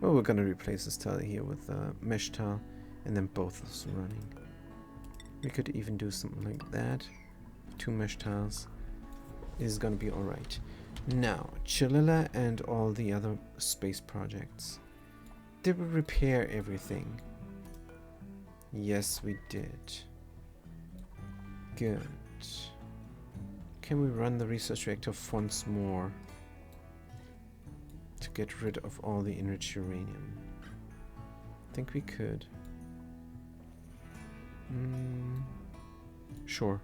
Well, we're gonna replace this tile here with a mesh tile, and then both is running. We could even do something like that. 2 mesh tiles is gonna be alright. Now, Chillila and all the other space projects. Did we repair everything? Yes, we did. Good. Can we run the research reactor once more to get rid of all the enriched uranium? I think we could. Sure.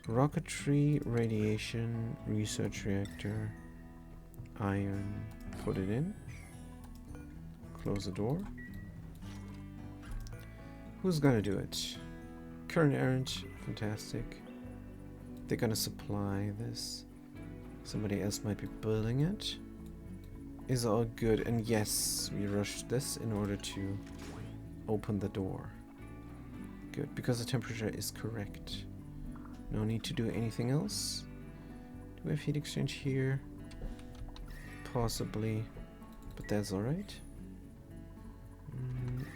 Rocketry, radiation, research reactor, iron. Put it in. Close the door. Who's gonna do it? Current errand. Fantastic. They're gonna supply this. Somebody else might be building it. Is all good. And yes, we rushed this in order to open the door. Good, because the temperature is correct. No need to do anything else. Do we have heat exchange here? Possibly, but that's alright.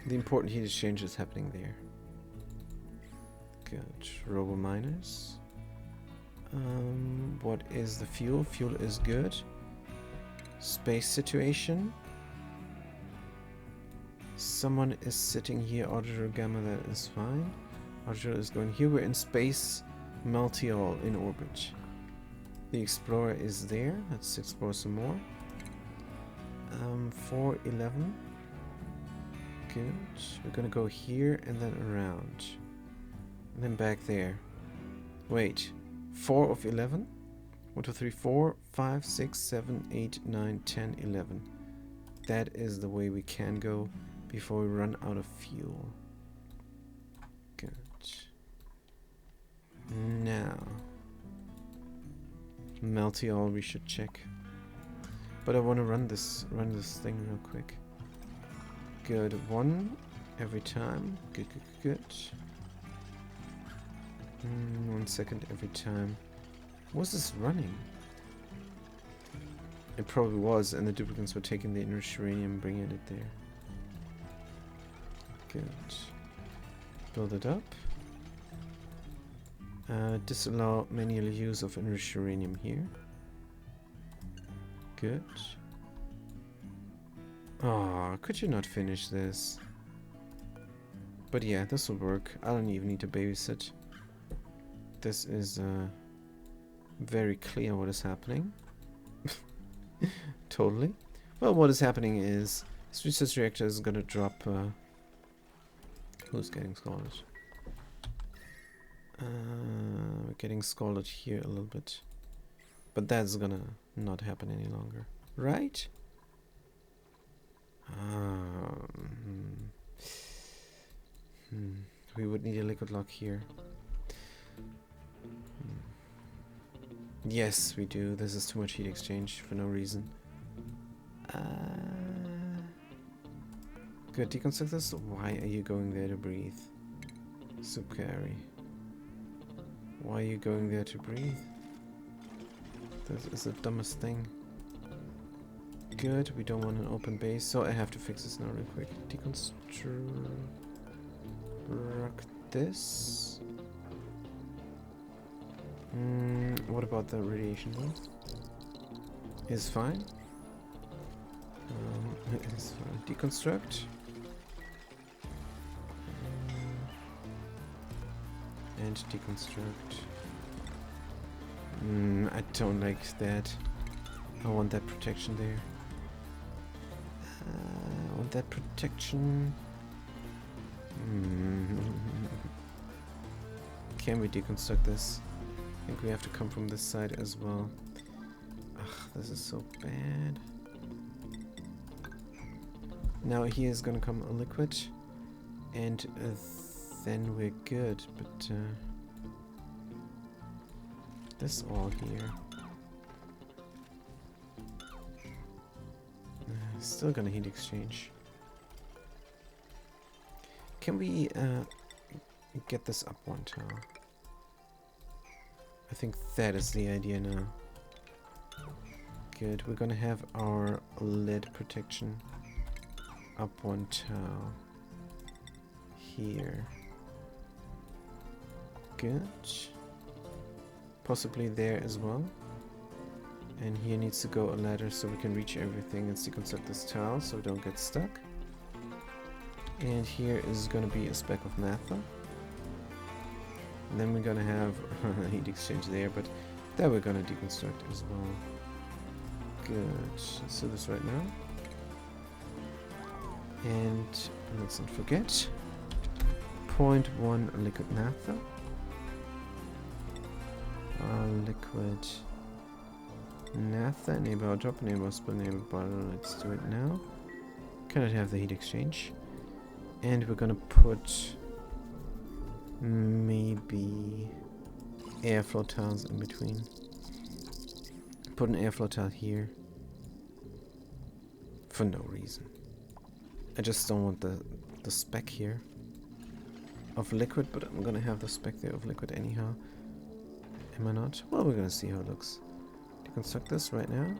The important heat exchange is happening there. Good. Robo miners. What is the fuel? Fuel is good. Space situation. Someone is sitting here. Auditor Gamma, that is fine. Auditor is going here. We're in space. Meltiol in orbit. The Explorer is there. Let's explore some more. 411. Good. We're gonna go here and then around. And then back there. Wait. 4 of 11? 1, 2, 3, 4, 5, 6, 7, 8, 9, 10, 11. That is the way we can go before we run out of fuel. Good. Now. Meltiol we should check. But I want to run this thing real quick. Good. 1 every time. Good. 1 second every time. Was this running? It probably was, and the duplicants were taking the enriched uranium and bringing it there. Good. Build it up. Disallow manual use of enriched uranium here. Good. Ah, could you not finish this? But yeah, this will work. I don't even need to babysit. This is very clear what is happening. Totally. Well, what is happening is this research reactor is gonna drop. Who's getting scalded? We're getting scalded here a little bit, but that's gonna not happen any longer, right? We would need a liquid lock here. Yes, we do. This is too much heat exchange for no reason. Good, deconstruct this. Why are you going there to breathe? Soup carry. Why are you going there to breathe? This is the dumbest thing. Good, we don't want an open base, so I have to fix this now real quick. Deconstruct this. What about the radiation one? Is fine. It's fine. Deconstruct. And deconstruct. I don't like that. I want that protection there. I want that protection. Can we deconstruct this? I think we have to come from this side as well. Ugh, this is so bad. Now here is gonna come a liquid, and then we're good. But this all here. Still gonna heat exchange. Can we get this up one tile? I think that is the idea now. Good, we're gonna have our lead protection up one tile here. Good. Possibly there as well. And here needs to go a ladder so we can reach everything and deconstruct this tile so we don't get stuck. And here is going to be a speck of naphtha. And then we're going to have a heat exchange there, but that we're going to deconstruct as well. Good. Let's do this right now. And let's not forget 0.1 liquid naphtha. Liquid naphtha, enable our drop, enable our spill, enable bottle. Let's do it now. Cannot have the heat exchange. And we're gonna put maybe airflow tiles in between. Put an airflow tile here. For no reason. I just don't want the speck here of liquid, but I'm gonna have the speck there of liquid anyhow. Am I not? Well, we're gonna see how it looks. Deconstruct this right now.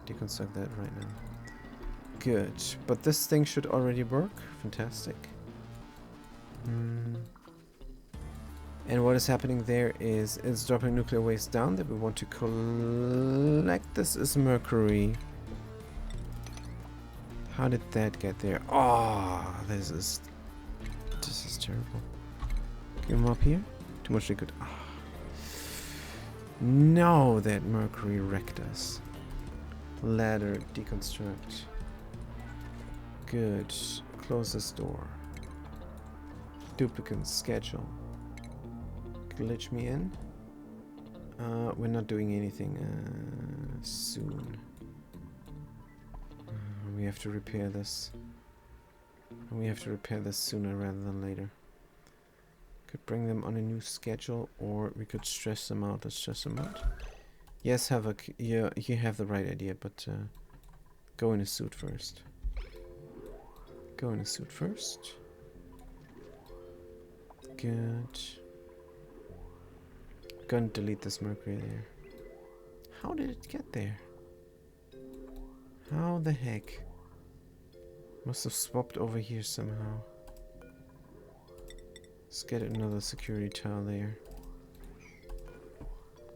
Deconstruct that right now. Good. But this thing should already work. Fantastic. And what is happening there is it's dropping nuclear waste down that we want to collect. This is mercury. How did that get there? Oh, this is terrible. Get him up here. Too much liquid. Oh. No, that mercury wrecked us. Ladder, deconstruct. Good. Close this door. Duplicate schedule. Glitch me in. We're not doing anything soon. We have to repair this. We have to repair this sooner rather than later. Could bring them on a new schedule, or we could stress them out. Let's stress them out. Yes, Havoc, you have the right idea, but go in a suit first. Go in a suit first. Good. Gonna delete this mercury there. How did it get there? How the heck? Must have swapped over here somehow. Let's get another security tile there.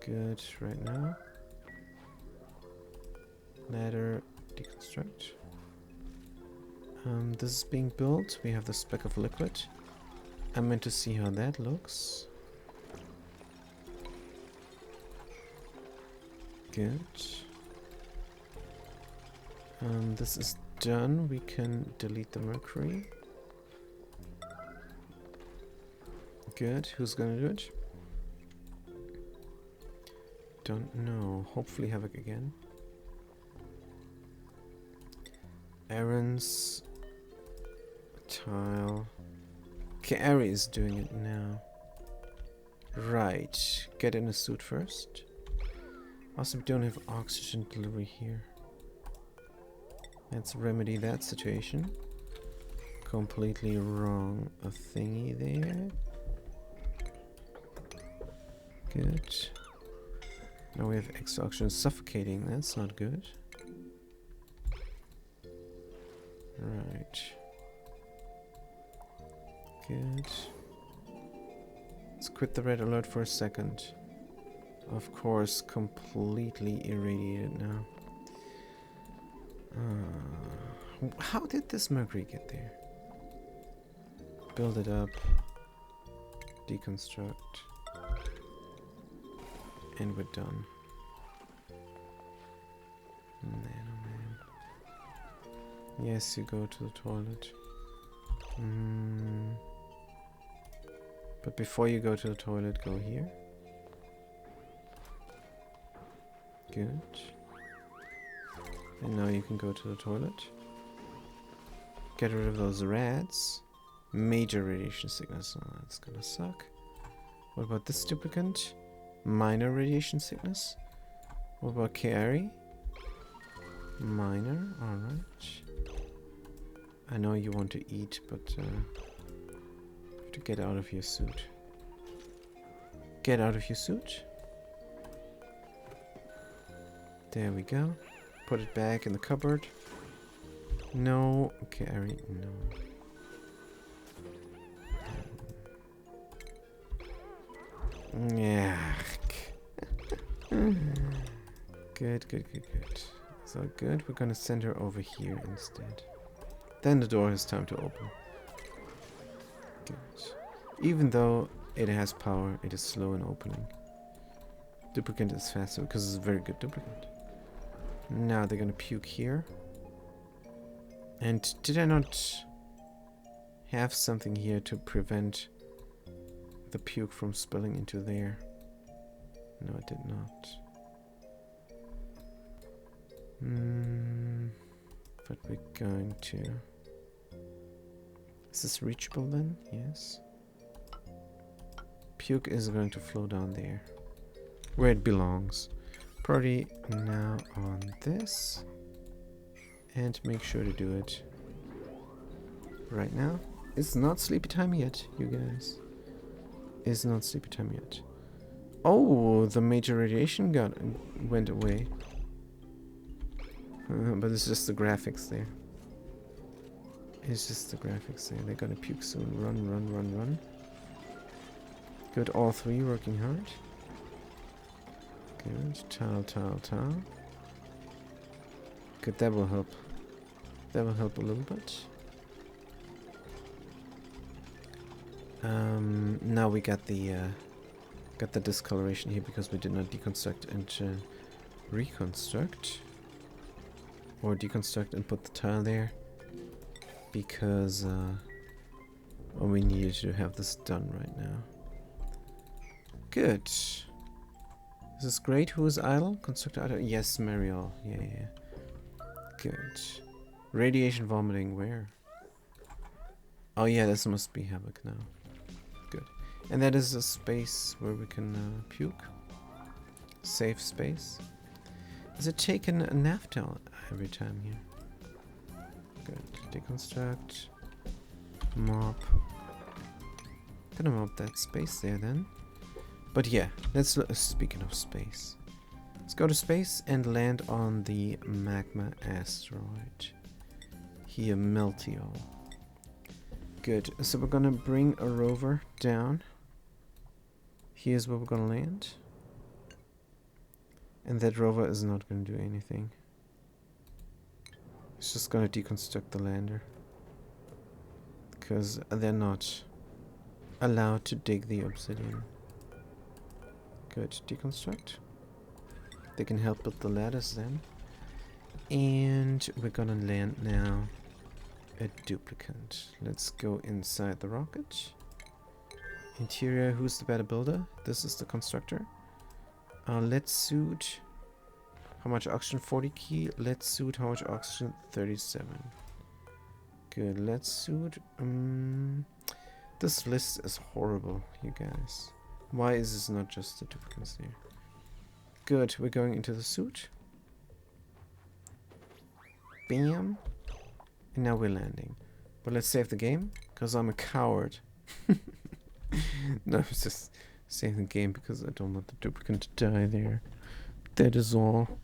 Good, right now. Ladder, deconstruct. This is being built. We have the speck of liquid. I'm meant to see how that looks. Good. This is done. We can delete the mercury. Good. Who's gonna do it? Don't know. Hopefully Havoc again. Aaron's tile. Okay, Ari is doing it now. Right. Get in a suit first. Also, we don't have oxygen delivery here. Let's remedy that situation. Completely wrong thingy there. Good. Now we have extra oxygen suffocating. That's not good. Right. Good. Let's quit the red alert for a second. Of course, completely irradiated now. How did this mercury get there? Build it up. Deconstruct. And we're done. Man, oh man. Yes, you go to the toilet. But before you go to the toilet, go here. Good. And now you can go to the toilet. Get rid of those rats. Major radiation sickness. Oh, that's gonna suck. What about this duplicant? Minor radiation sickness. What about Carrie? Minor, alright. I know you want to eat, but you have to get out of your suit. Get out of your suit. There we go. Put it back in the cupboard. No, Carrie, no. Yeah. Good, good, good, good. So good, we're gonna send her over here instead. Then the door has time to open. Good. Even though it has power, it is slow in opening. Duplicant is faster because it's a very good duplicant. Now they're gonna puke here. And did I not have something here to prevent the puke from spilling into there? No, I did not. But we're going to... Is this reachable then? Yes. Puke is going to flow down there, where it belongs. Probably now on this. And make sure to do it right now. It's not sleepy time yet, you guys. It's not sleepy time yet. Oh, the major radiation went away. But it's just the graphics there. It's just the graphics there. They're gonna puke soon. Run, run, run, run. Good, all three working hard. Good, tile, tile, tile. Good, that will help. That will help a little bit. Now we got the discoloration here because we did not deconstruct and reconstruct. Or deconstruct and put the tile there. Because well, we needed to have this done right now. Good. This is great. Who is idle? Constructor idle? Yes, Mariel. Yeah, yeah. Good. Radiation vomiting, where? Oh yeah, this must be Havoc now. Good. And that is a space where we can puke. Safe space. Is it taking a naphtol every time here? Good. Deconstruct. Mop. Gonna mop that space there then. But yeah, let's speaking of space. Let's go to space and land on the magma asteroid. Here, Meltio. Good. So we're gonna bring a rover down. Here's where we're gonna land. And that rover is not gonna do anything. It's just gonna deconstruct the lander. Because they're not allowed to dig the obsidian. Good. Deconstruct. They can help build the ladders then. And we're gonna land now a duplicant. Let's go inside the rocket. Interior, who's the better builder? This is the constructor. Let's suit. How much oxygen? 40 key. Let's suit. How much oxygen? 37. Good. Let's suit. This list is horrible, you guys. Why is this not just the duplicates there? Good. We're going into the suit. Bam. And now we're landing. But let's save the game, because I'm a coward. No, it's just save the game because I don't want the duplicate to die there. That is all.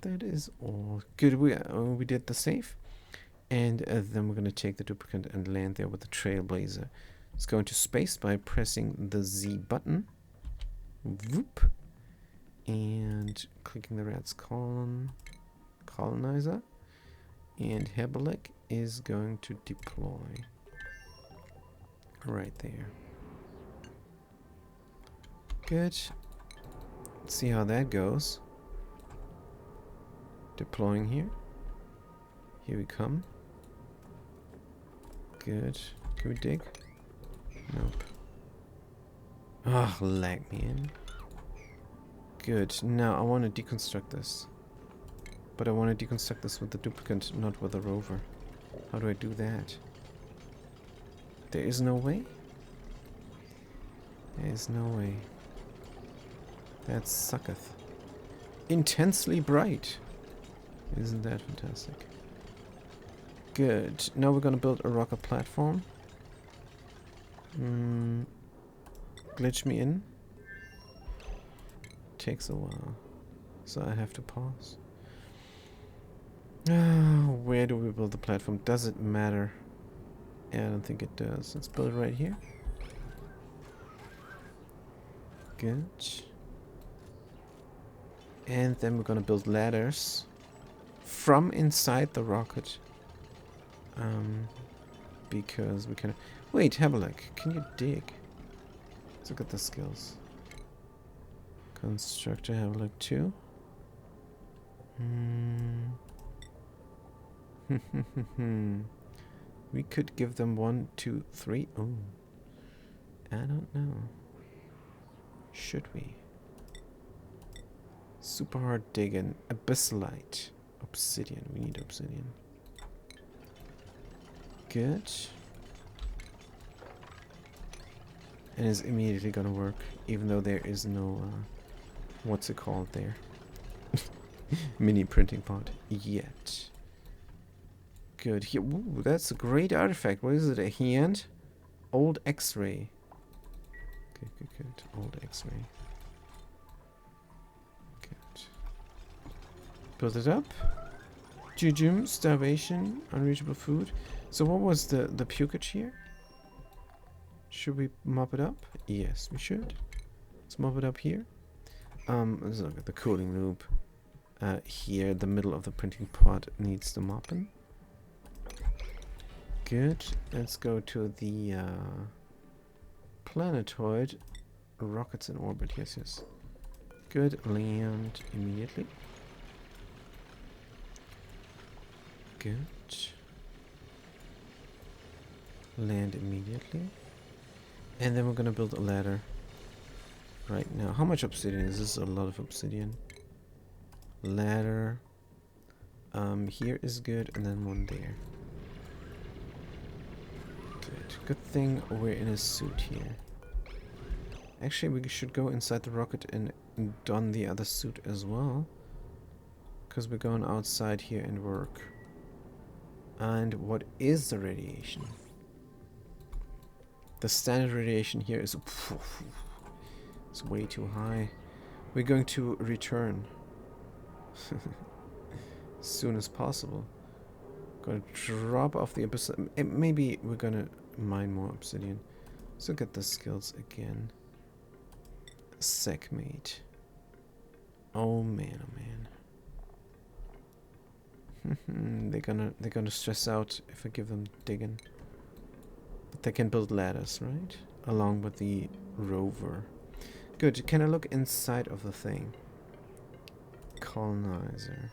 That is all. Good, we did the save. And then we're going to take the duplicate and land there with the Trailblazer. Let's go into space by pressing the Z button. Whoop. And clicking the rat's colonizer. And Hebelek is going to deploy. Right there. Good. Let's see how that goes. Deploying here. Here we come. Good. Can we dig? Nope. Ah, oh, lag man. Good. Now I want to deconstruct this. But I want to deconstruct this with the duplicate, not with the rover. How do I do that? There is no way? There is no way. That sucketh. Intensely bright. Isn't that fantastic? Good. Now we're gonna build a rocket platform. Glitch me in. Takes a while. So I have to pause. Where do we build the platform? Does it matter? Yeah, I don't think it does. Let's build it right here. Good. And then we're gonna build ladders from inside the rocket. Because we can... Wait, Hebelek, can you dig? Let's look at the skills. Constructor Hebelek 2. We could give them 1, 2, 3. Oh, I don't know. Should we? Super hard digging. Abyssalite. Obsidian. We need obsidian. Good. And it's immediately gonna work, even though there is no, what's it called there? Mini printing pod yet. Good. Here, ooh, that's a great artifact. What is it? A hand? Old X-ray. Good, good, good. Old X-ray. Good. Build it up. Jujum, starvation, unreachable food. So what was the pukage here? Should we mop it up? Yes, we should. Let's mop it up here. Let's look at the cooling loop. Here, the middle of the printing pod needs the mopping. Good. Let's go to the planetoid. Rockets in orbit. Yes, yes. Good. Land immediately. Good. Land immediately. And then we're gonna build a ladder right now. How much obsidian is this? A lot of obsidian. Ladder. Here is good, and then one there. Good. Good thing we're in a suit here. Actually, we should go inside the rocket and don the other suit as well. Because we're going outside here and work. And what is the radiation? The standard radiation here is... It's way too high. We're going to return. As soon as possible. Gonna drop off the abyss. Maybe we're gonna mine more obsidian. Let's look at the skills again. Segmate. Oh man, oh man. They're gonna stress out if I give them digging. But they can build ladders, right? Along with the rover. Good. Can I look inside of the thing? Colonizer.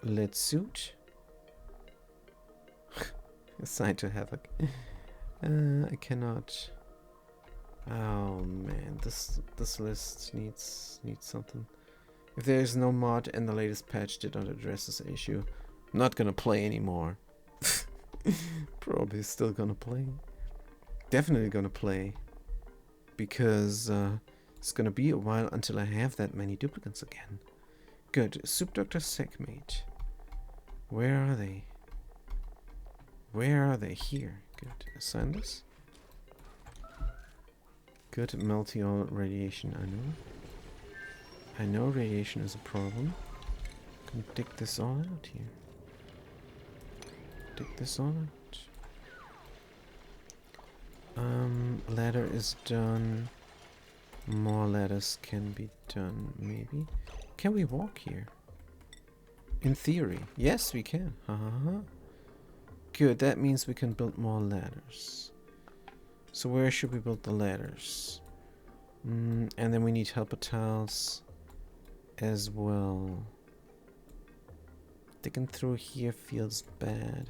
Lead suit. Assigned to havoc. I cannot. Oh man, this list needs something. If there is no mod and the latest patch did not address this issue, I'm not gonna play anymore. Probably still gonna play. Definitely gonna play. Because it's gonna be a while until I have that many duplicates again. Good. Soup Doctor Segmate. Where are they? Where are they? Here. Good. Assign this. Good. Melty all radiation. I know. I know radiation is a problem. Can dig this all out here. Dig this all out. Ladder is done. More ladders can be done, maybe. Can we walk here? In theory. Yes, we can. Good, that means we can build more ladders. So where should we build the ladders? And then we need helper tiles as well. Digging through here feels bad.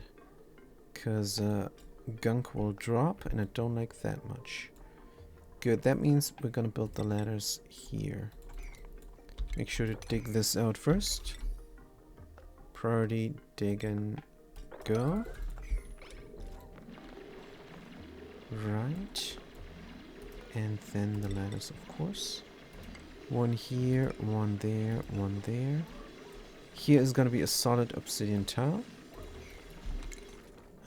Because gunk will drop and I don't like that much. Good, that means we're gonna build the ladders here. Make sure to dig this out first. Priority, dig and go. Right. And then the ladders, of course. One here, one there, one there. Here is gonna be a solid obsidian tile.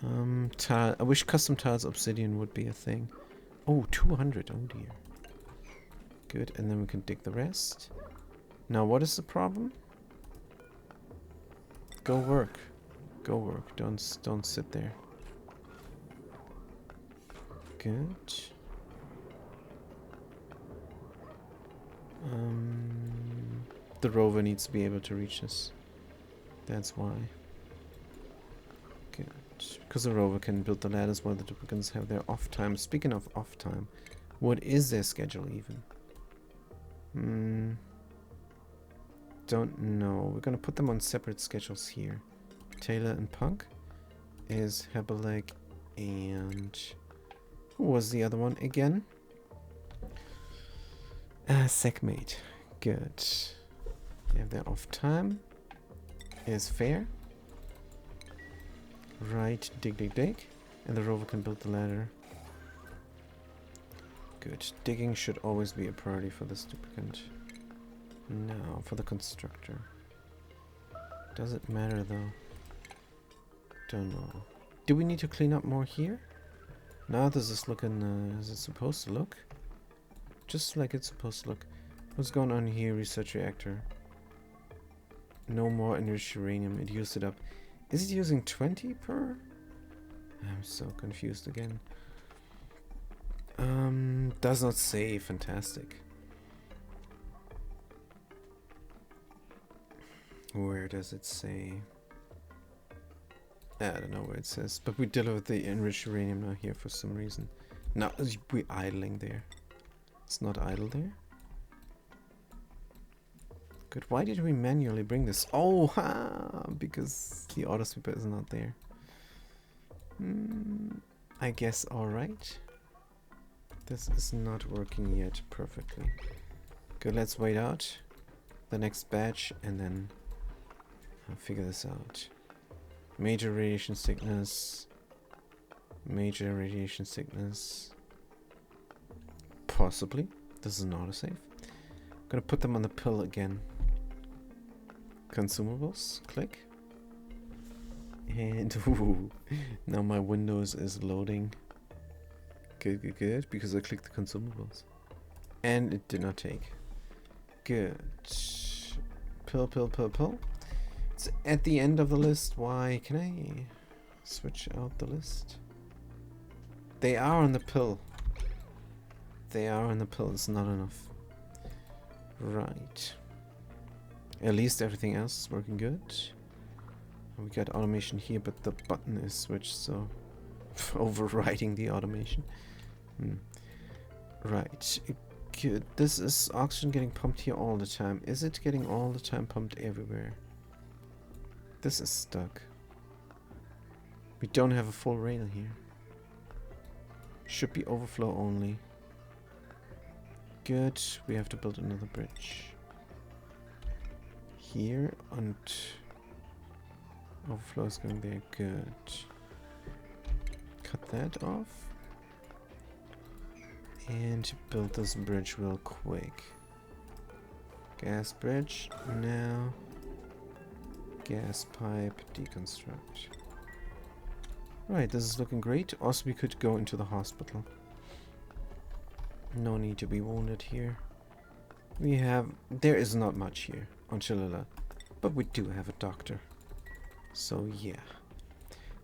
I wish custom tiles obsidian would be a thing. Oh, 200. Oh dear. Good, and then we can dig the rest. Now, what is the problem? Go work. Go work. Don't sit there. Good. The rover needs to be able to reach this. That's why. Good. Because the rover can build the ladders while the duplicants have their off time. Speaking of off time, what is their schedule even? Don't know. We're gonna put them on separate schedules here. Taylor and Punk is Heberleg and who was the other one again? Segmate. Good. They have their off time. Is fair. Right, dig, dig, dig. And the rover can build the ladder. Good. Digging should always be a priority for this duplicant. Now, for the constructor. Does it matter though? Don't know. Do we need to clean up more here? Now this is looking, is it supposed to look? Just like it's supposed to look. What's going on here? Research reactor. No more enriched uranium. It used it up. Is it using 20 per? I'm so confused again. Does not say. Fantastic. Where does it say? I don't know where it says. But we delivered the enriched uranium now here for some reason. Now we're idling there. It's not idle there. Good. Why did we manually bring this? Oh, because the auto sweeper is not there. I guess alright. This is not working yet perfectly. Good, let's wait out the next batch and then I'll figure this out. Major radiation sickness. Major radiation sickness. Possibly. This is an autosave. Gonna put them on the pill again. Consumables. Click. And ooh, now my Windows is loading. Good, good, good. Because I clicked the consumables. And it did not take. Good. Pill, pill, pill, pill. It's at the end of the list. Why? Can I switch out the list? They are on the pill. They are on the pill. It's not enough. Right. At least everything else is working good. We got automation here, but the button is switched, so overriding the automation. Right. Good. This is oxygen getting pumped here all the time. Is it getting all the time pumped everywhere? This is stuck. We don't have a full rail here. Should be overflow only. Good. We have to build another bridge. Here and overflow is going there. Good. Cut that off. And build this bridge real quick. Gas bridge now. gas pipe, deconstruct. Right, this is looking great. Also, we could go into the hospital. No need to be wounded here. We have... There is not much here on Chilula. But we do have a doctor. So, yeah.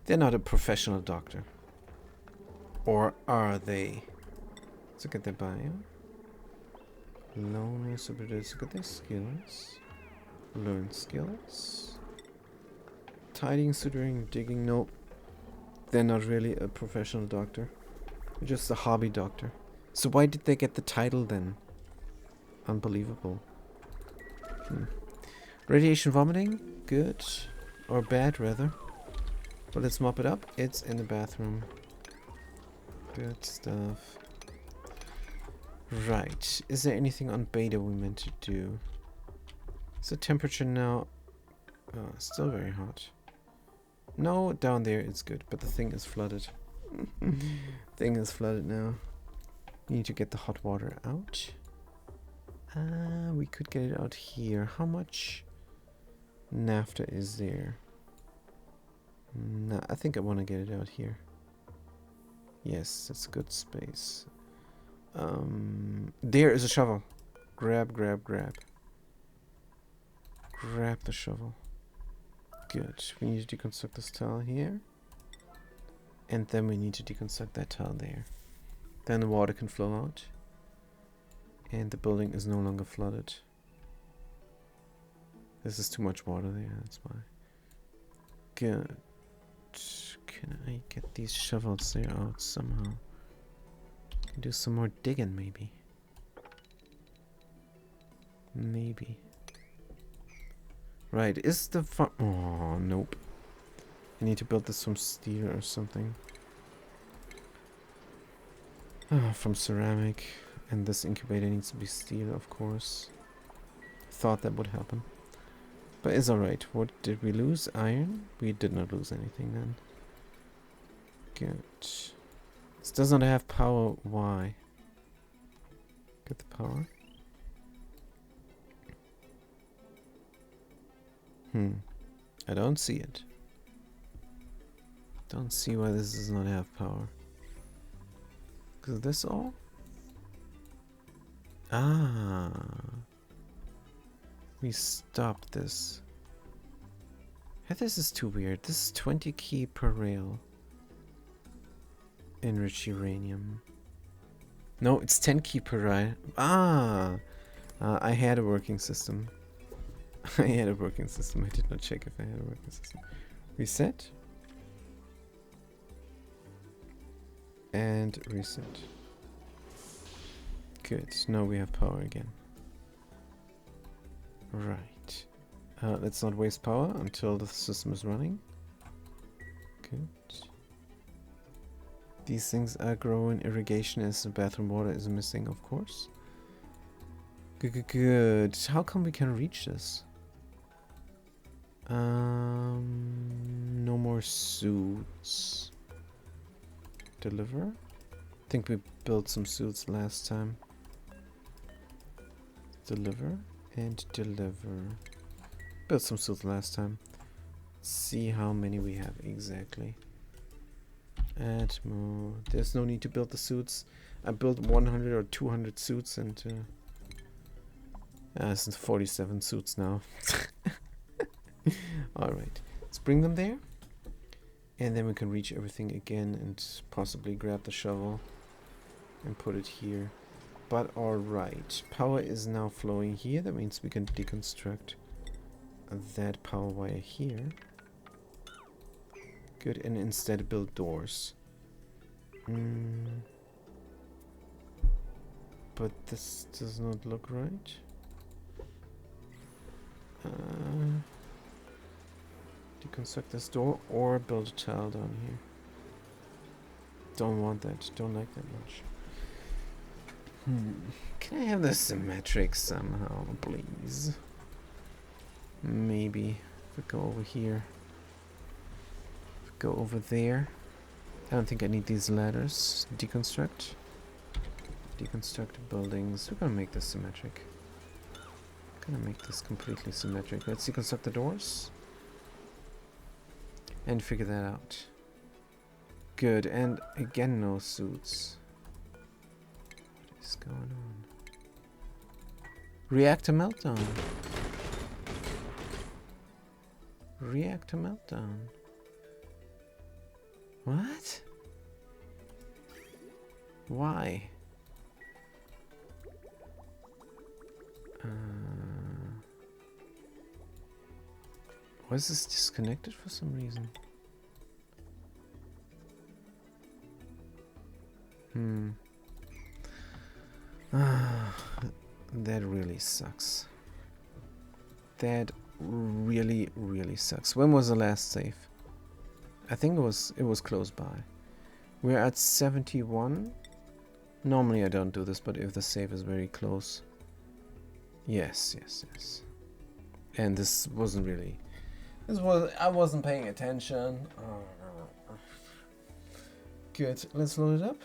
They're not a professional doctor. Or are they? Let's look at their bio. Loner, super. Let's look at their skills. Learn skills. Tidying, suturing, digging. Nope. They're not really a professional doctor. They're just a hobby doctor. So why did they get the title then? Unbelievable. Radiation vomiting? Good. Or bad, rather. But let's mop it up. It's in the bathroom. Good stuff. Right. Is there anything on beta we meant to do? Is the temperature now... Oh, still very hot. No, down there it's good, but the thing is flooded. Thing is flooded now. We need to get the hot water out. We could get it out here. How much naphtha is there? Nah, I think I want to get it out here. Yes, that's good space. There is a shovel. Grab, grab, grab. Grab the shovel. Good. We need to deconstruct this tile here. And then we need to deconstruct that tile there. Then the water can flow out. And the building is no longer flooded. This is too much water there, that's why. Good. Can I get these shovels there out somehow? Can do some more digging, maybe. Maybe. Right, is the oh, nope. I need to build this from steel or something. From ceramic. And this incubator needs to be steel, of course. Thought that would happen. But it's alright. What did we lose? Iron? We did not lose anything then. Good. This does not have power. Why? Get the power. I don't see it. Don't see why this does not have power. Is this all? Ah. We stopped this. Hey, this is too weird. This is 20 key per rail. Enriched uranium. No, it's 10 key per rail. Ah! I had a working system. I had a working system. I did not check if I had a working system. Reset. And reset. Good. Now we have power again. Right. Let's not waste power until the system is running. Good. These things are growing. Irrigation as the bathroom water is missing, of course. Good, good, good. How come we can reach this? No more suits. Deliver? I think we built some suits last time. Deliver and deliver. Built some suits last time. See how many we have exactly. Add more. There's no need to build the suits. I built 100 or 200 suits and it's 47 suits now. Alright, let's bring them there. And then we can reach everything again and possibly grab the shovel and put it here. But alright, power is now flowing here. That means we can deconstruct that power wire here. Good, and instead build doors. But this does not look right. Deconstruct this door or build a tile down here. Don't want that. Don't like that much. Can I have this symmetric somehow, please? Maybe. If we go over here. If we go over there. I don't think I need these ladders. Deconstruct. Deconstruct buildings. We're gonna make this symmetric. Gonna make this completely symmetric. Let's deconstruct the doors. and figure that out. Good, and again no suits. What is going on? Reactor meltdown. Reactor meltdown. What? Why? Was this disconnected for some reason? That really sucks. That really, really sucks. When was the last save? I think it was close by. We're at 71. Normally I don't do this, but if the save is very close. Yes. And this wasn't really... I wasn't paying attention. Good. Let's load it up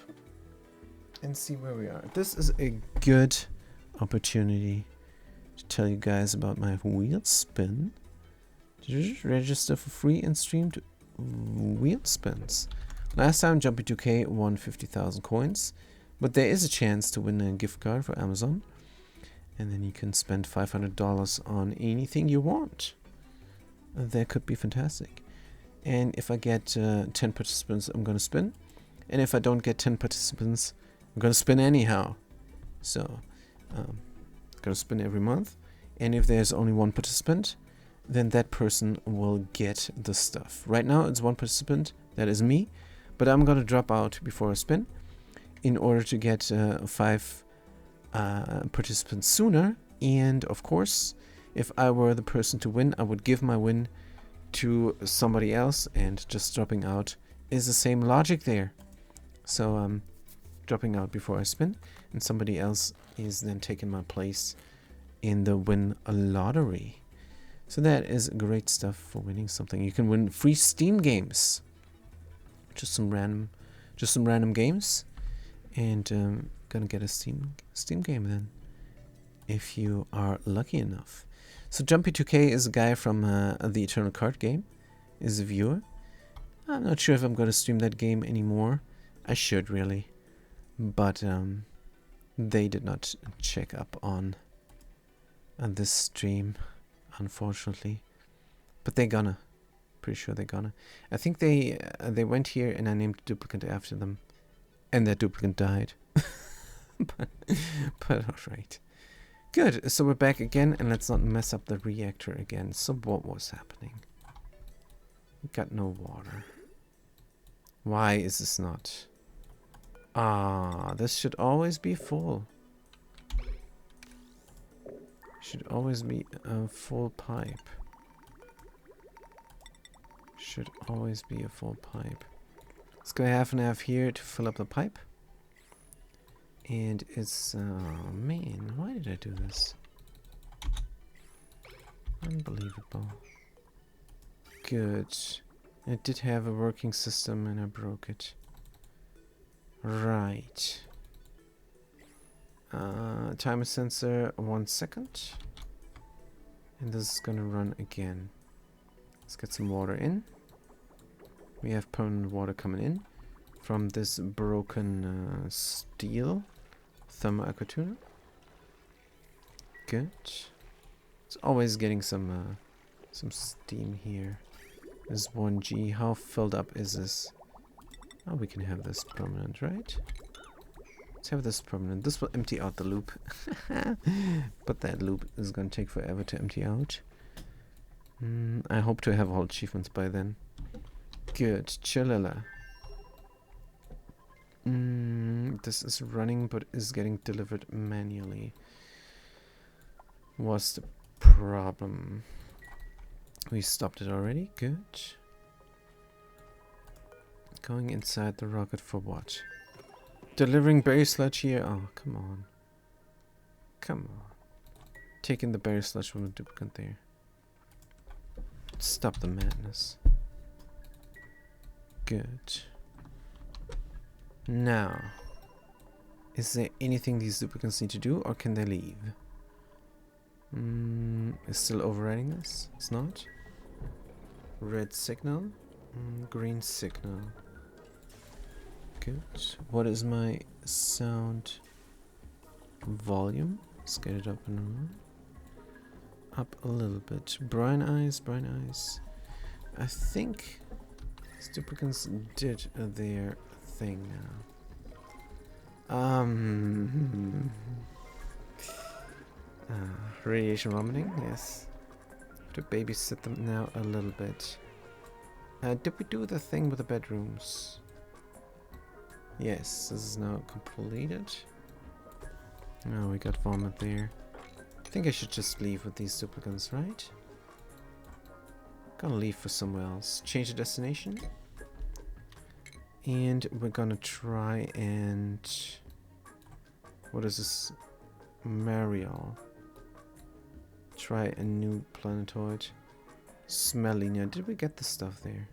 and see where we are. This is a good opportunity to tell you guys about my wheel spin. Just register for free and streamed wheel spins. Last time Jumpy2K won 50,000 coins, but there is a chance to win a gift card for Amazon, and then you can spend $500 on anything you want. That could be fantastic. And if I get 10 participants, I'm gonna spin, and if I don't get 10 participants, I'm gonna spin anyhow. So gonna spin every month, and if there's only one participant, then that person will get the stuff. Right now it's one participant, that is me, but I'm gonna drop out before I spin in order to get 5 participants sooner. And of course, if I were the person to win, I would give my win to somebody else, and just dropping out is the same logic there. So dropping out before I spin, and somebody else is then taking my place in the win lottery. So that is great stuff for winning something. You can win free Steam games, just some random games, and gonna get a Steam game then, if you are lucky enough. So Jumpy2K is a guy from the Eternal Card game, is a viewer. I'm not sure if I'm gonna stream that game anymore. I should really, but they did not check up on this stream, unfortunately. But they're gonna. Pretty sure they're gonna. I think they went here and I named a duplicate after them, and that duplicate died. but alright. Good. So we're back again, and let's not mess up the reactor again. So what was happening? We got no water. Why is this not? This should always be full. Should always be a full pipe. Should always be a full pipe. Let's go half and half here to fill up the pipe. And it's... oh man, why did I do this? Unbelievable. Good. It did have a working system and I broke it. Right. Timer sensor 1 second. And this is gonna run again. Let's get some water in. We have permanent water coming in from this broken steel thermal aquatuna. Good. It's always getting some steam here. This 1G. How filled up is this? Oh, we can have this permanent, right? Let's have this permanent. This will empty out the loop. But that loop is gonna take forever to empty out. I hope to have all achievements by then. Good. Chillilla. This is running but is getting delivered manually. What's the problem? We stopped it already. Good. Going inside the rocket for what? Delivering berry sludge here? Oh, come on. Come on. Taking the berry sludge from the duplicate there. Stop the madness. Good. Now, is there anything these duplicates need to do, or can they leave? It's still overriding this? It's not? Red signal? Green signal. Good. What is my sound volume? Let's get it up and up a little bit. Brine eyes, brine eyes. I think Stuplicans did their thing now. Radiation vomiting, yes. To babysit them now a little bit. Did we do the thing with the bedrooms? Yes, this is now completed. Oh, we got vomit there. I think I should just leave with these duplicants, right? Gonna leave for somewhere else. Change the destination. And we're gonna try and... What is this? Mariel. Try a new planetoid. Smellinia. Did we get the stuff there?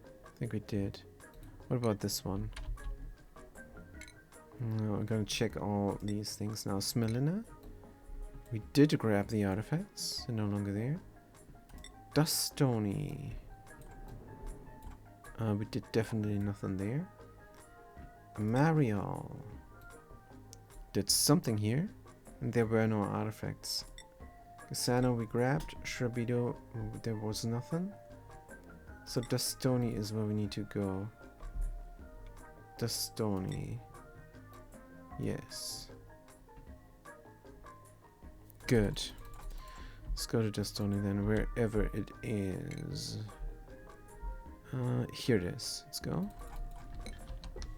I think we did. What about this one? No, I'm gonna check all these things now. Smelina. We did grab the artifacts. They're no longer there. Dustoni. We did definitely nothing there. Mariel. Did something here. And there were no artifacts. Casano we grabbed. Shrabido, there was nothing. So Dustoni is where we need to go. Dustoni. Yes. Good. Let's go to Dustoni then, wherever it is. Here it is. Let's go.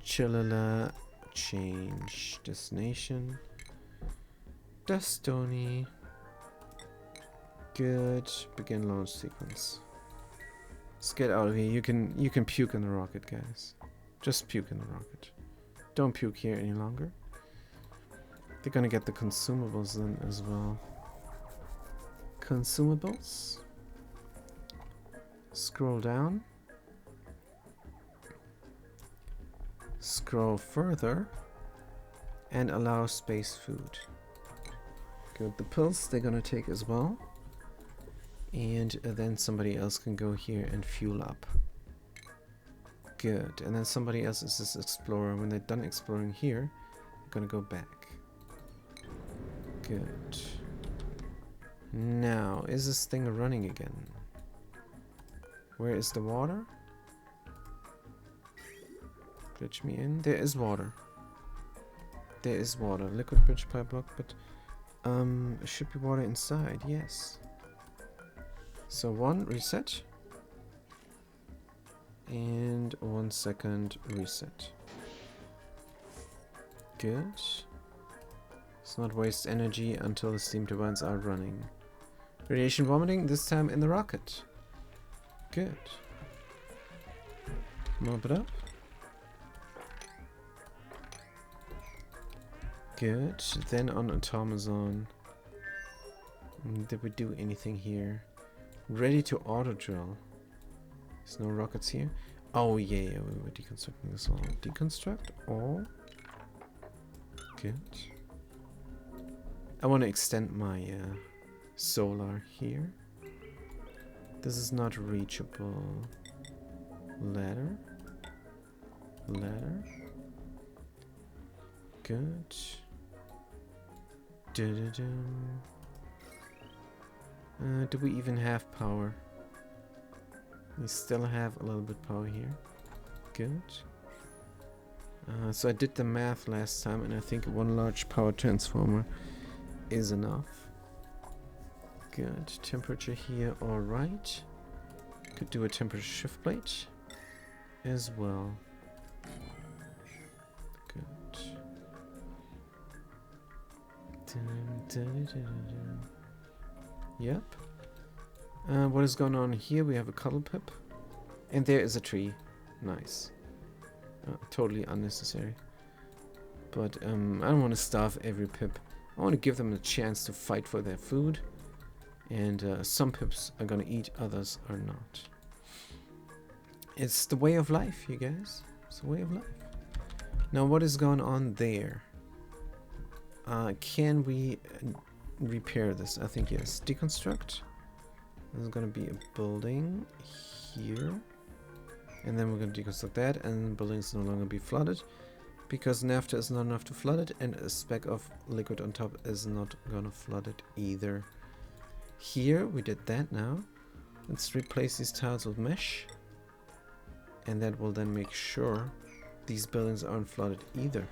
Chilala. Change destination. Dustoni. Good. Begin launch sequence. Let's get out of here. You can puke in the rocket, guys. Just puke in the rocket. Don't puke here any longer. They're gonna get the consumables then as well. Consumables. Scroll down. Scroll further. And allow space food. Good. The pills they're gonna take as well. And then somebody else can go here and fuel up. Good. And then somebody else is this explorer. When they're done exploring here, they're gonna go back. Good. Now, is this thing running again? Where is the water? Glitch me in. There is water. There is water. Liquid bridge pipe block, but should be water inside, yes. So 1 reset. And 1 second reset. Good. Let's not waste energy until the steam turbines are running. Radiation vomiting, this time in the rocket. Good. Mop it up. Good. Then on Automazon. Did we do anything here? Ready to auto drill. There's no rockets here. Oh yeah, we were deconstructing this all. Deconstruct all. Good. I want to extend my solar here. This is not reachable. Ladder. Ladder. Good. Do we even have power? We still have a little bit power here. Good. So I did the math last time, and I think 1 large power transformer is enough. Good. Temperature here, alright. Could do a temperature shift plate as well. Good. Yep. What is going on here? We have a cuddle pip. And there is a tree. Nice. Totally unnecessary. But I don't want to starve every pip. I want to give them a chance to fight for their food. And some pips are gonna eat, others are not. It's the way of life, you guys. It's the way of life. Now what is going on there? Can we repair this? I think yes. Deconstruct. There's gonna be a building here. And then we're going to deconstruct that, and buildings no longer be flooded. Because naphtha is not enough to flood it, and a speck of liquid on top is not going to flood it either. Here, we did that now. Let's replace these tiles with mesh. And that will then make sure these buildings aren't flooded either.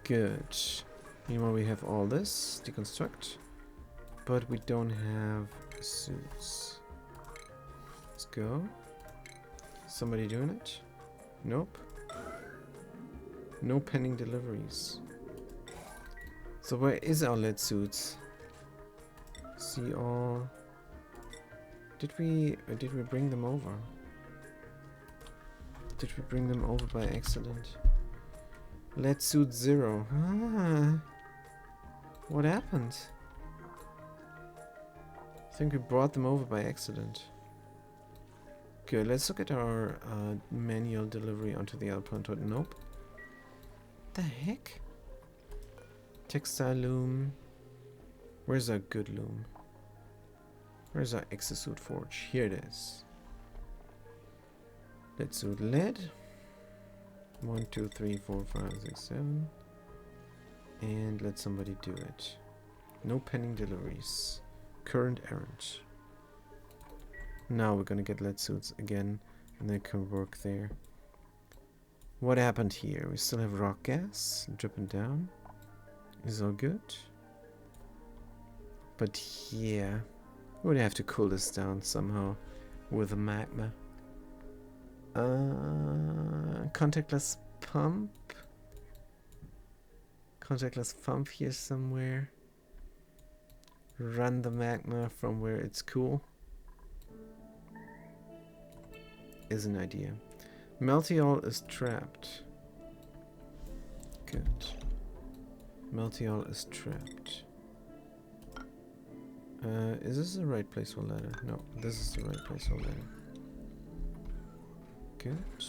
Good. Meanwhile, we have all this, deconstruct. But we don't have suits. Let's go. Somebody doing it? Nope. No pending deliveries. So where is our lead suits? See all. Did we bring them over? Did we bring them over by accident? Lead suit 0. Ah. What happened? I think we brought them over by accident. Good, let's look at our manual delivery onto the other plant. Nope. The heck? Textile loom. Where's our good loom? Where's our exosuit forge? Here it is. Let's do lead. 1, 2, 3, 4, 5, 6, 7. And let somebody do it. No pending deliveries. Current errand. Now we're gonna get lead suits again, and they can work there. What happened here? We still have rock gas dripping down. Is all good. But yeah, we would have to cool this down somehow with a magma. Contactless pump. Contactless pump here somewhere. Run the magma from where it's cool. Is an idea. Meltiol is trapped. Good. Meltiol is trapped. Is this the right place for ladder? No, this is the right place for ladder. Good.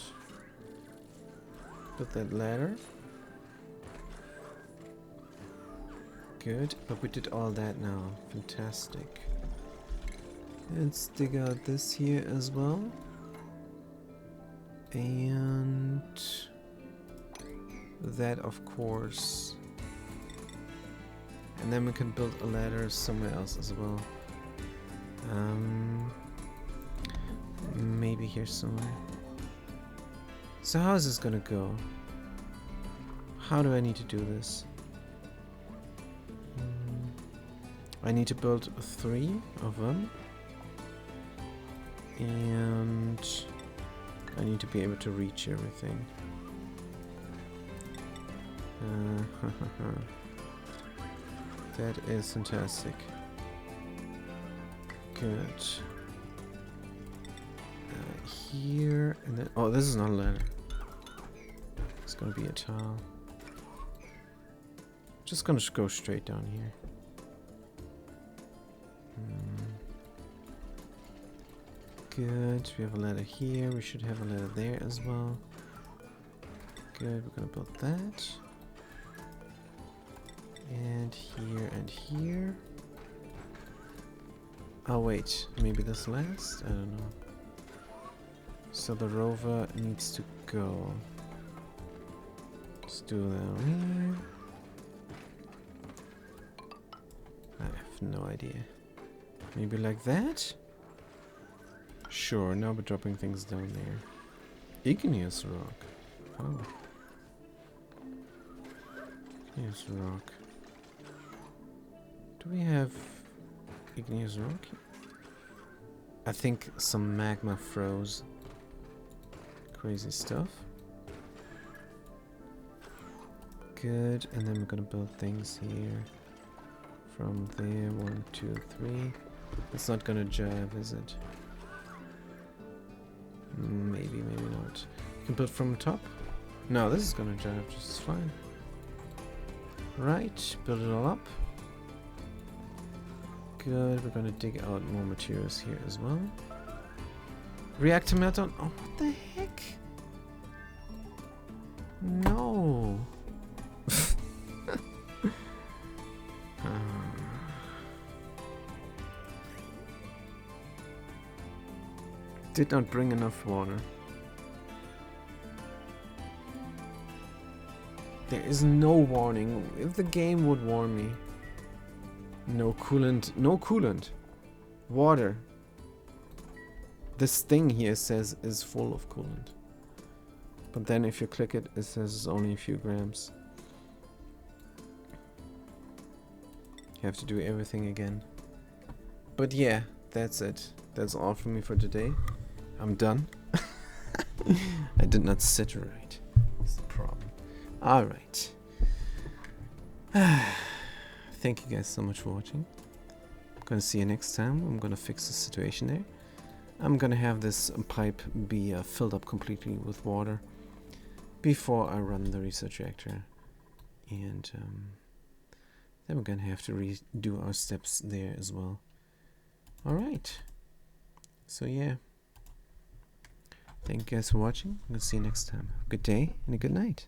Put that ladder. Good, but we did all that now. Fantastic. Let's dig out this here as well. And that, of course. And then we can build a ladder somewhere else as well. Maybe here somewhere. So how is this gonna go? How do I need to do this? I need to build 3 of them. And I need to be able to reach everything. That is fantastic. Good. Here and then. Oh, this is not a ladder. It's gonna be a tile. Just gonna go straight down here. Good. We have a ladder here. We should have a ladder there as well. Good. We're gonna build that. And here and here. Oh wait, maybe this last? I don't know. So the rover needs to go. Let's do that here. I have no idea. Maybe like that? Sure, now we're dropping things down there. Igneous rock. Oh. Igneous rock. Do we have igneous rock? I think some magma froze. Crazy stuff. Good, and then we're gonna build things here. From there, 1, 2, 3. It's not gonna jive, is it? Maybe, maybe not. You can build from the top. No, this is gonna jive just fine. Right, build it all up. Good, we're gonna dig out more materials here as well. Reactor meltdown. Oh, what the heck? No. Did not bring enough water. There is no warning. If the game would warn me. No coolant. No coolant. Water. This thing here says is full of coolant. But then if you click it, it says it's only a few grams. You have to do everything again. But yeah, that's it. That's all from me for today. I'm done. I did not sit right. That's the problem. Alright. Thank you guys so much for watching. I'm gonna see you next time. I'm gonna fix the situation there. I'm gonna have this pipe be filled up completely with water before I run the research reactor. And then we're gonna have to redo our steps there as well. Alright. So yeah. Thank you guys for watching. I'm gonna see you next time. Good day and a good night.